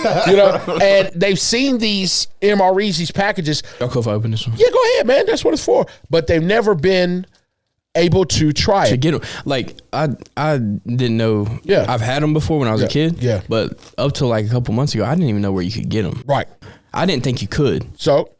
S1: and they've seen these MREs, these packages.
S3: Y'all cool if I open this one?
S1: Yeah, go ahead, man. That's what it's for. But they've never been able to try
S3: To
S1: it.
S3: get them, like I didn't know.
S1: Yeah.
S3: I've had them before when I was a kid.
S1: Yeah.
S3: But up till like a couple months ago, I didn't even know where you could get them.
S1: Right.
S3: I didn't think you could.
S1: So,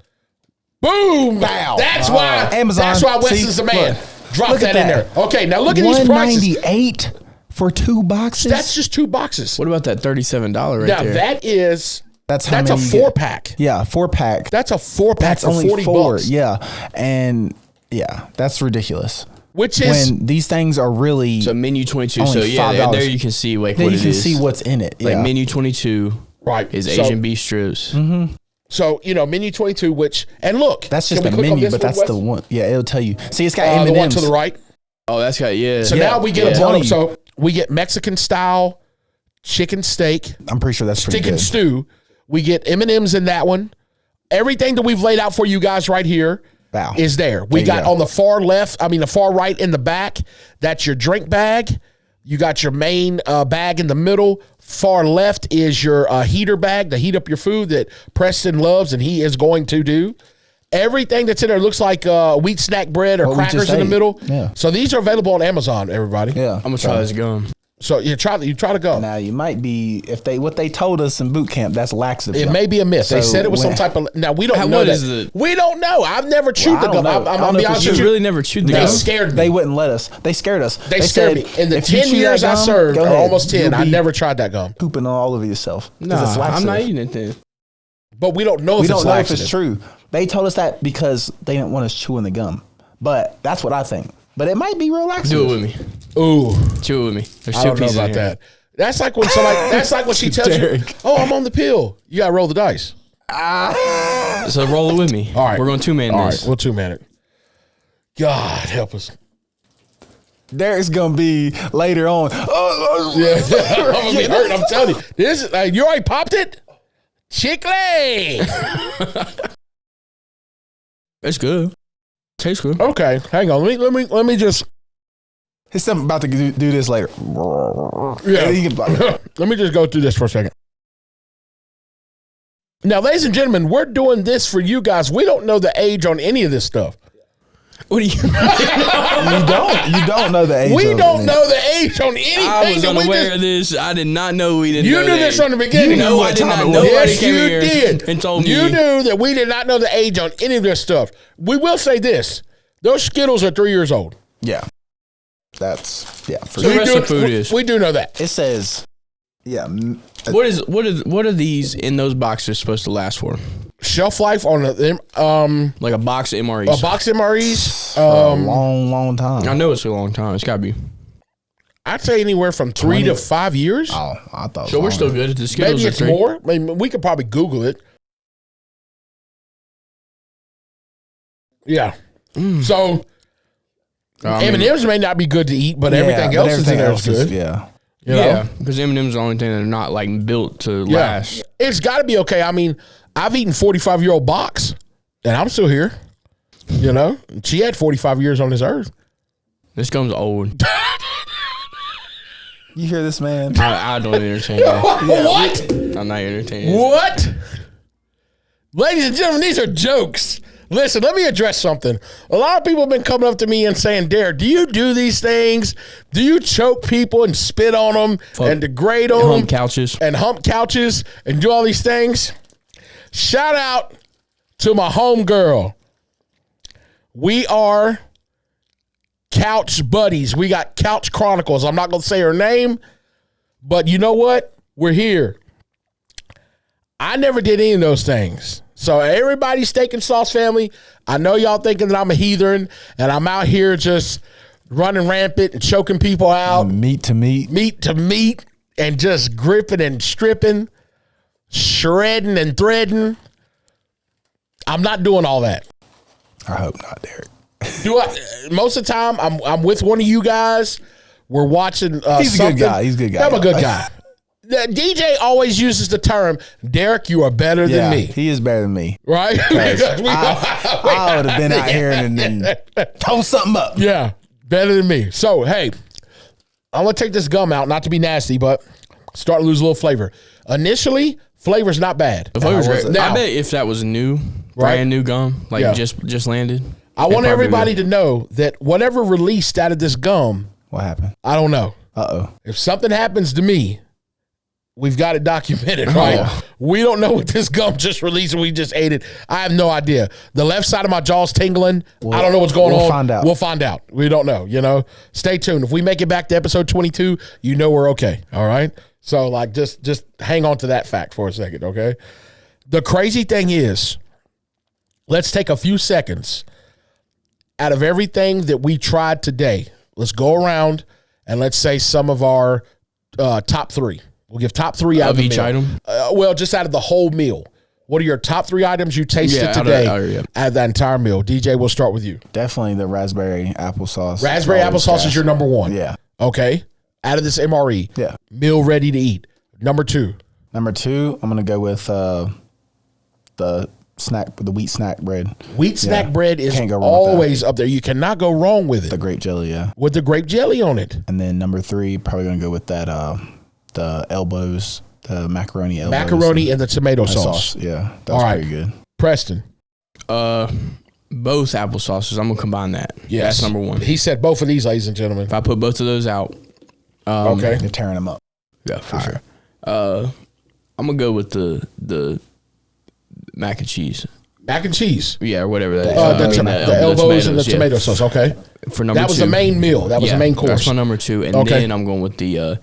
S1: boom!
S2: Wow.
S1: That's why.
S2: Amazon.
S1: That's why Wes
S2: See,
S1: is the man.
S2: look.
S1: Drop
S2: Look
S1: that
S2: at
S1: in
S2: that.
S1: there. Okay, now look at these prices.
S2: $198 for 2 boxes.
S1: That's just 2 boxes.
S3: What about that $37 right
S1: Now
S3: there?
S1: that is
S2: That's how
S1: that's a
S2: many you
S1: 4-pack.
S2: Yeah, 4-pack.
S1: That's a 4-pack
S2: That's
S1: for
S2: only
S1: 40
S2: 4.
S1: bucks.
S2: Yeah, and yeah, that's ridiculous.
S1: Which is
S2: When these things are really,
S3: So menu 22.
S2: Only
S3: So yeah, there,
S2: $5.
S3: there you can see like
S2: then
S3: what
S2: you
S3: it
S2: can
S3: is.
S2: see what's in it.
S3: Like
S2: Yeah.
S3: menu 22
S1: right.
S3: is
S1: So-
S3: Asian beef strips.
S1: So, menu 22, which, and look.
S2: That's just
S1: can
S2: a
S1: we click on
S2: menu,
S1: this
S2: but that's
S1: Wes?
S2: the one. Yeah, it'll tell you. See, it's got
S1: The
S2: M&Ms.
S1: one to the right.
S3: Oh, that's got
S1: So
S2: Yeah,
S1: now we get
S2: yeah.
S1: a bottom.
S2: You.
S1: So we get Mexican style chicken steak,
S2: I'm pretty sure that's pretty
S1: chicken
S2: good.
S1: stew. We get M&Ms in that one. Everything that we've laid out for you guys right here
S2: Wow.
S1: is there. We
S2: There you
S1: got
S2: go.
S1: on the far left, the far right in the back, that's your drink bag. You got your main bag in the middle. Far left is your heater bag to heat up your food that Preston loves and he is going to do. Everything that's in there looks like wheat snack bread or
S2: What we just
S1: crackers in the
S2: ate.
S1: middle.
S2: Yeah.
S1: So these are available on Amazon, everybody.
S2: Yeah.
S3: I'm gonna try this gum.
S1: So you try the gum.
S2: Now you might be what they told us in boot camp. That's laxative.
S1: It may be a myth. They said it was some type of. Now we don't know
S3: what
S1: that.
S3: is it?
S1: We don't know. I've never chewed the gum. I'm gonna be honest with
S3: You
S1: you.
S3: really never chewed the
S1: They
S3: gum.
S1: scared me.
S2: They wouldn't let us. They scared us.
S1: They scared me. In the
S2: if you
S1: 10
S2: chew
S1: years
S2: that
S1: I
S2: gum,
S1: served,
S2: go
S1: or
S2: ahead.
S1: almost 10,
S2: You'll
S1: I
S2: be
S1: never tried that gum.
S2: pooping all over yourself. 'Cause
S3: Nah,
S2: it's laxative.
S3: I'm not eating it then.
S1: But we don't know
S2: We
S1: if
S2: don't
S1: it's
S2: know
S1: laxative.
S2: if it's true. They told us that because they didn't want us chewing the gum. But that's what I think. But it might be real laxative.
S3: Do it with me.
S1: Ooh,
S3: Chew it with me. There's
S1: I
S3: two
S1: don't know
S3: pieces
S1: about
S3: in here.
S1: that. That's like when somebody. That's like when she tells you,
S2: Derek.
S1: "Oh, I'm on the pill." You gotta roll the dice.
S3: So roll it with me.
S1: All right,
S3: We're going 2-man
S1: All
S3: this.
S1: right, we'll 2-man it. God help us.
S2: Derek's gonna be later on. Oh,
S1: Yeah, I'm gonna be hurt. I'm telling you, this is you already popped it. Chicle.
S3: It's good. Tastes good.
S1: Okay, hang on. Let me just.
S2: His son about to do this later.
S1: Yeah.
S2: He can-
S1: Let me just go through this for a second. Now, ladies and gentlemen, we're doing this for you guys. We don't know the age on any of this stuff.
S3: What do you?
S2: You don't know the age.
S1: We
S2: of
S1: don't
S2: it.
S1: know the age on anything.
S3: I was
S1: that we
S3: unaware
S1: just-
S3: of this. I did not know we didn't.
S1: You
S3: know
S1: knew
S3: that.
S1: this from the beginning.
S2: You knew
S3: No,
S2: what
S3: I did
S2: time
S3: not
S2: it
S3: know.
S2: was.
S3: Nobody
S1: Yes,
S3: came
S1: you
S3: here
S1: did.
S3: and told me.
S1: You knew that we did not know the age on any of this stuff. We will say this. Those Skittles are 3 years old.
S2: Yeah. That's for
S3: So
S2: sure.
S3: the rest of food is.
S1: We do know that.
S2: It says, yeah.
S3: What are these in those boxes supposed to last for?
S1: Shelf life on a
S3: Like a box of MREs.
S1: box MREs.
S2: A long time.
S3: I know it's a long time. It's got to be.
S1: I'd say anywhere from 3 to 5 years.
S2: Oh, I thought.
S3: So we're still good. The Skittles
S1: Maybe
S3: are
S1: it's
S3: 3.
S1: more. I mean, we could probably Google it. Yeah. So M&M's may not be good to eat, but everything else is in there is good.
S2: Yeah.
S1: You know?
S3: Yeah, because M&M's the only thing that are not like built to
S1: Yeah.
S3: last.
S1: It's got to be okay. I mean, I've eaten 45-year-old box, and I'm still here. You know, she had 45 years on this earth.
S3: This gum's old.
S2: You hear this, man?
S3: I don't entertain that.
S1: What?
S3: I'm not entertaining.
S1: What? Ladies and gentlemen, these are jokes. Listen, let me address something. A lot of people have been coming up to me and saying, Derek, do you do these things? Do you choke people and spit on them and degrade on them?
S3: Home couches.
S1: And hump couches and do all these things? Shout out to my homegirl. We are couch buddies. We got Couch Chronicles. I'm not going to say her name, but you know what? We're here. I never did any of those things. So everybody, steak and sauce family, I know y'all thinking that I'm a heathen and I'm out here just running rampant and choking people out.
S2: Meat to meat,
S1: And just gripping and stripping, shredding and threading. I'm not doing all that.
S2: I hope not, Derek.
S1: Most of the time, I'm with one of you guys. We're watching.
S2: He's a good guy. He's a good guy.
S1: I'm a good guy. The DJ always uses the term, Derek, you are better than me.
S2: He is better than me.
S1: Right?
S2: I would have been out here and then told something up.
S1: Yeah, better than me. So, hey, I'm going to take this gum out, not to be nasty, but start to lose a little flavor. Initially, flavor's not bad.
S3: The flavor's great.
S1: Now-
S3: I bet if that was new, brand new gum, like
S1: Yeah.
S3: just landed.
S1: I want
S3: it'd
S1: everybody
S3: probably
S1: to know that whatever released out of this gum,
S2: What happened?
S1: I don't know.
S2: Uh-oh.
S1: If something happens to me, we've got it documented, right?
S2: Yeah.
S1: We don't know what this gum just released and we just ate it. I have no idea. The left side of my jaw's tingling. I don't know what's going on.
S2: We'll find out.
S1: We'll find out. We don't know, you know. Stay tuned. If we make it back to episode 22, you know we're okay, all right? So, like, just hang on to that fact for a second, okay? The crazy thing is, let's take a few seconds out of everything that we tried today. Let's go around and let's say some of our top 3. We'll give top 3 out of the
S3: each
S1: meal.
S3: item?
S1: Well, just out of the whole meal. What are your top 3 items you tasted
S3: Yeah,
S1: today
S3: yeah.
S1: out of that entire meal? DJ, we'll start with you.
S2: Definitely the raspberry applesauce.
S1: Raspberry
S2: Always
S1: applesauce is
S2: gas.
S1: your number 1.
S2: Yeah.
S1: Okay. Out of this MRE.
S2: Yeah.
S1: Meal ready to eat. Number 2.
S2: Number 2, I'm gonna go with the wheat snack bread.
S1: Wheat snack bread is
S2: Can't go wrong with
S1: always up there. You cannot go wrong with it.
S2: The grape jelly, yeah.
S1: With the grape jelly on it.
S2: And then number 3, probably gonna go with that the elbows, the macaroni elbows.
S1: Macaroni and the tomato sauce.
S2: Yeah, that's
S1: All right.
S2: pretty good.
S1: Preston.
S3: Both applesauces. I'm gonna combine that.
S1: Yes.
S3: That's number 1.
S1: He said both of these, ladies and gentlemen.
S3: If I put both of those out,
S1: Okay.
S2: They're tearing them up.
S3: Yeah, for sure. I'm gonna go with the mac and cheese.
S1: Mac and cheese.
S3: Yeah, or whatever that is.
S1: The elbows and the tomato sauce. Okay.
S3: For number
S1: that was
S3: two.
S1: the main meal. That was the main course.
S3: That's my number 2. And
S1: Okay.
S3: then I'm going with the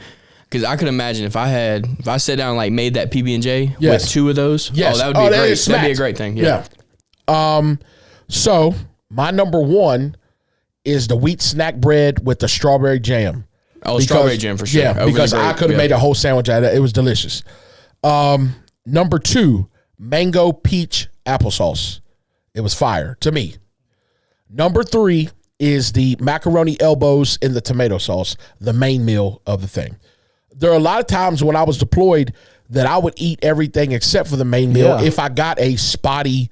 S3: because I could imagine if I sat down and like made that PB&J
S1: Yes.
S3: with 2 of those.
S1: Yes.
S3: Oh, that would be great.
S1: is
S3: That'd be a
S1: smacked.
S3: great thing. Yeah.
S1: So my number 1 is the wheat snack bread with the strawberry jam.
S3: Oh, strawberry jam for sure.
S1: Yeah,
S3: That would be
S1: because I
S3: great.
S1: could have
S3: Yeah.
S1: made a whole sandwich out of it. It was delicious. Number 2, mango peach applesauce. It was fire to me. Number 3 is the macaroni elbows in the tomato sauce, the main meal of the thing. There are a lot of times when I was deployed that I would eat everything except for the main meal
S2: Yeah.
S1: if I got a spotty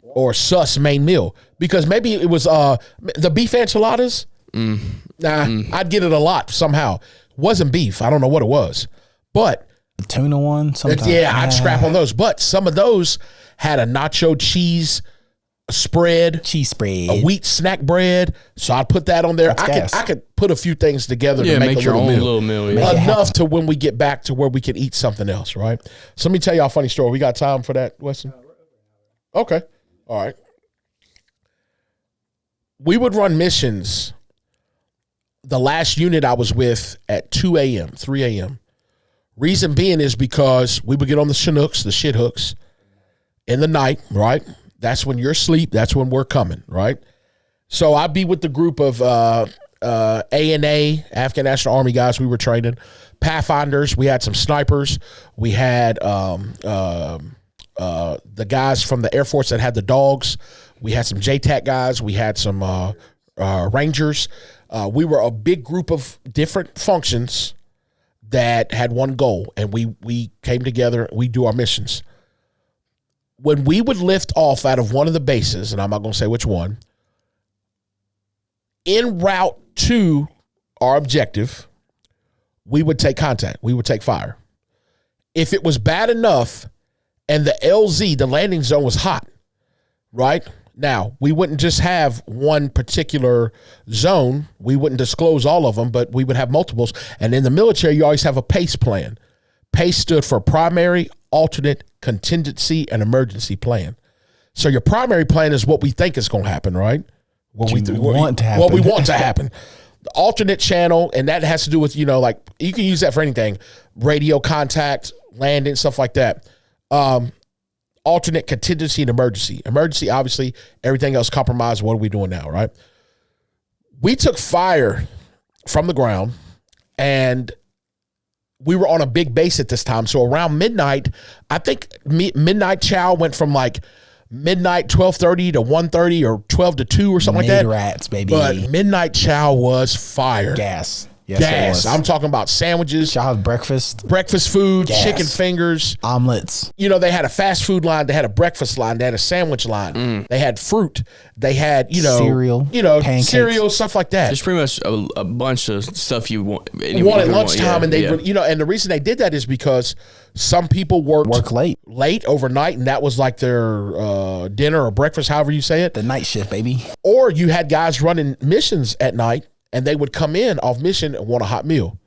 S1: or sus main meal, because maybe it was the beef enchiladas. I'd get it a lot somehow. Wasn't beef. I don't know what it was, but
S2: The tuna one, sometimes.
S1: I'd scrap on those. But some of those had a nacho cheese spread,
S2: Cheese spread.
S1: a wheat snack bread. So I'd put that on there.
S2: That's
S1: I could put a few things together
S3: Yeah,
S1: to make a
S3: your own
S1: meal.
S3: little meal.
S2: Make
S3: Yeah.
S2: it
S1: Enough to when we get back to where we can eat something else, right? So let me tell y'all a funny story. We got time for that, Weston? Okay. All right. We would run missions. The last unit I was with at 2 a.m., 3 a.m. Reason being is because we would get on the Chinooks, the shit hooks, in the night, right? That's when you're asleep. That's when we're coming, right? So I'd be with the group of A&A, Afghan National Army guys we were training, Pathfinders. We had some snipers. We had the guys from the Air Force that had the dogs. We had some JTAC guys. We had some Rangers. We were a big group of different functions that had one goal, and we came together. We do our missions. When we would lift off out of one of the bases, and I'm not going to say which one, en route to our objective, we would take contact. We would take fire. If it was bad enough and the LZ, the landing zone, was hot, right? Now, we wouldn't just have one particular zone. We wouldn't disclose all of them, but we would have multiples. And in the military, you always have a PACE plan. PACE stood for primary, alternate, contingency, and emergency plan. So your primary plan is what we think is going to happen, right? What we want to happen. What we want to happen. The alternate channel, and that has to do with, like you can use that for anything, radio contact, landing, stuff like that. Alternate, contingency, and emergency. Emergency, obviously, everything else compromised. What are we doing now, right? We took fire from the ground, and we were on a big base at this time. So around midnight, I think midnight chow went from like midnight 12:30 to 1:30 or 12 to 2 or something like that.
S2: Rats, baby.
S1: But midnight chow was fire.
S2: Gas. Yes,
S1: Gas. I'm talking about sandwiches,
S2: y'all have breakfast,
S1: food,
S2: Gas.
S1: chicken fingers,
S2: omelets.
S1: They had a fast food line, they had a breakfast line, they had a sandwich line, they had fruit, they had
S2: cereal, pancakes.
S1: cereal, stuff like that.
S3: There's pretty much a bunch of stuff you want.
S1: You want at lunchtime, and they, and the reason they did that is because some people work late overnight, and that was like their dinner or breakfast, however you say it.
S2: The night shift, baby.
S1: Or you had guys running missions at night, and they would come in off mission and want a hot meal.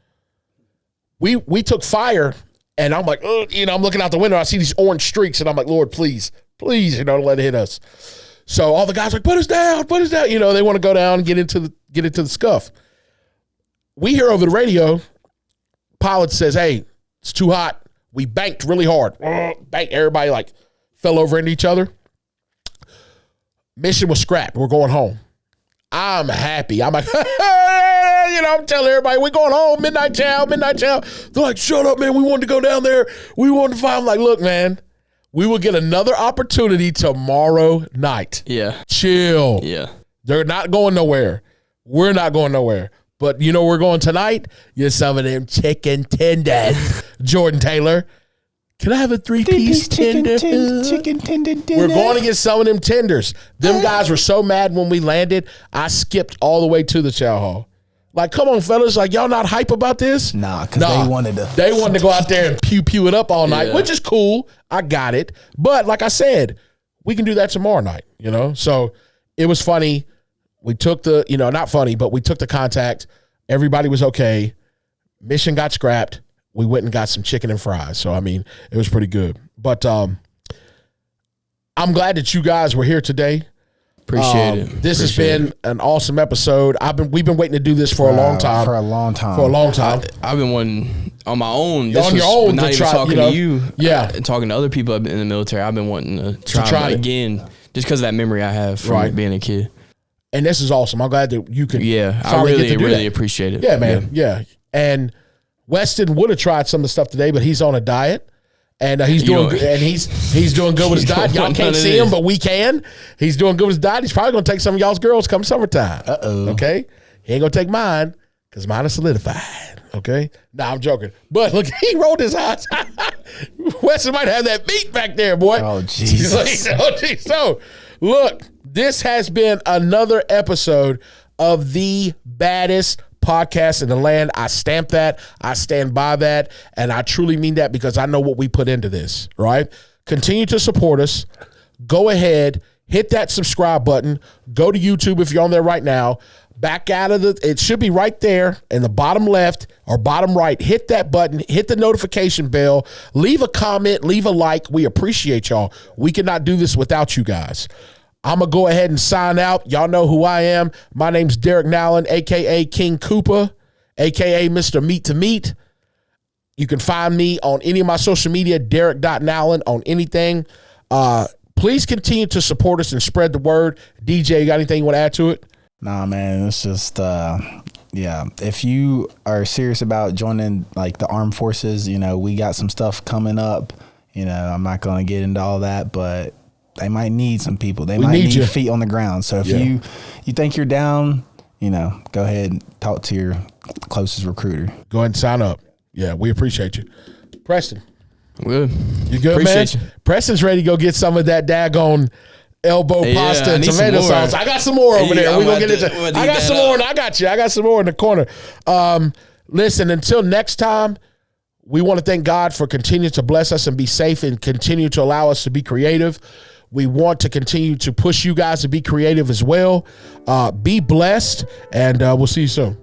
S1: We took fire, and I'm like, I'm looking out the window, I see these orange streaks, and I'm like, Lord, please, don't let it hit us. So all the guys are like, put us down. They want to go down and get into the scuff. We hear over the radio, pilot says, hey, it's too hot. We banked really hard. Bank. Everybody like fell over into each other. Mission was scrapped. We're going home. I'm happy. I'm like, I'm telling everybody, we're going home, midnight chow. They're like, shut up, man. We wanted to go down there. We wanted to find. I'm like, look, man, we will get another opportunity tomorrow night.
S3: Yeah.
S1: Chill.
S3: Yeah.
S1: They're not going nowhere. We're not going nowhere. But we're going tonight. You're some of them chicken tenders. Jordan Taylor. Can I have a three-piece tender?
S2: Chicken tender dinner.
S1: We're going to get some of them tenders. Them guys were so mad when we landed, I skipped all the way to the chow hall. Like, come on, fellas. Like, y'all not hype about this?
S2: Nah, because they wanted to
S1: go out there and pew it up all night, which is cool. I got it. But like I said, we can do that tomorrow night, So it was funny. We took not funny, but we took the contact. Everybody was okay. mission got scrapped. We went and got some chicken and fries. So, I mean, it was pretty good. But I'm glad that you guys were here today.
S3: Appreciate it.
S1: This has been an awesome episode. We've been waiting to do this for a long time.
S3: I've been wanting on my own.
S1: On your own,
S3: not even talking to you.
S1: Yeah,
S3: and talking to other people in the military. I've been wanting to try again, just because of that memory I have from being a kid.
S1: And this is awesome. I'm glad that you can.
S3: Yeah, I really appreciate it.
S1: Yeah, man. Yeah. And Weston would have tried some of the stuff today, but he's on a diet. And he's doing he's doing good with his diet. Y'all can't see him, but we can. He's doing good with his diet. He's probably gonna take some of y'all's girls come summertime. Okay, he ain't gonna take mine because mine is solidified. Okay, nah, I'm joking. But look, he rolled his eyes. Weston might have that meat back there, boy.
S2: Oh Jesus.
S1: So look, this has been another episode of the baddest podcast in the land. I stamp that. I stand by that. And I truly mean that because I know what we put into this, right? Continue to support us. Go ahead, hit that subscribe button. Go to YouTube if you're on there right now. Back out of it should be right there in the bottom left or bottom right. Hit that button, hit the notification bell, leave a comment, leave a like. We appreciate y'all. We cannot do this without you guys. I'm going to go ahead and sign out. Y'all know who I am. My name's Derek Nowlin, a.k.a. King Koopa, a.k.a. Mr. Meat to Meat. You can find me on any of my social media, Derek.Nowlin on anything. Please continue to support us and spread the word. DJ, you got anything you want to add to it?
S2: Nah, man, it's just, if you are serious about joining, like, the armed forces, we got some stuff coming up. I'm not going to get into all that, but they might need some people. They might need feet on the ground. So if you think you're down, go ahead and talk to your closest recruiter.
S1: Go ahead and sign up. Yeah, we appreciate you. Preston.
S3: Good.
S1: You good,
S3: appreciate
S1: man? You. Preston's ready to go get some of that daggone elbow pasta and tomato sauce. I got some more over there. We're going to get into it. I got some more, and I got you. I got some more in the corner. Listen, until next time, we want to thank God for continuing to bless us and be safe and continue to allow us to be creative. We want to continue to push you guys to be creative as well. Be blessed, and we'll see you soon.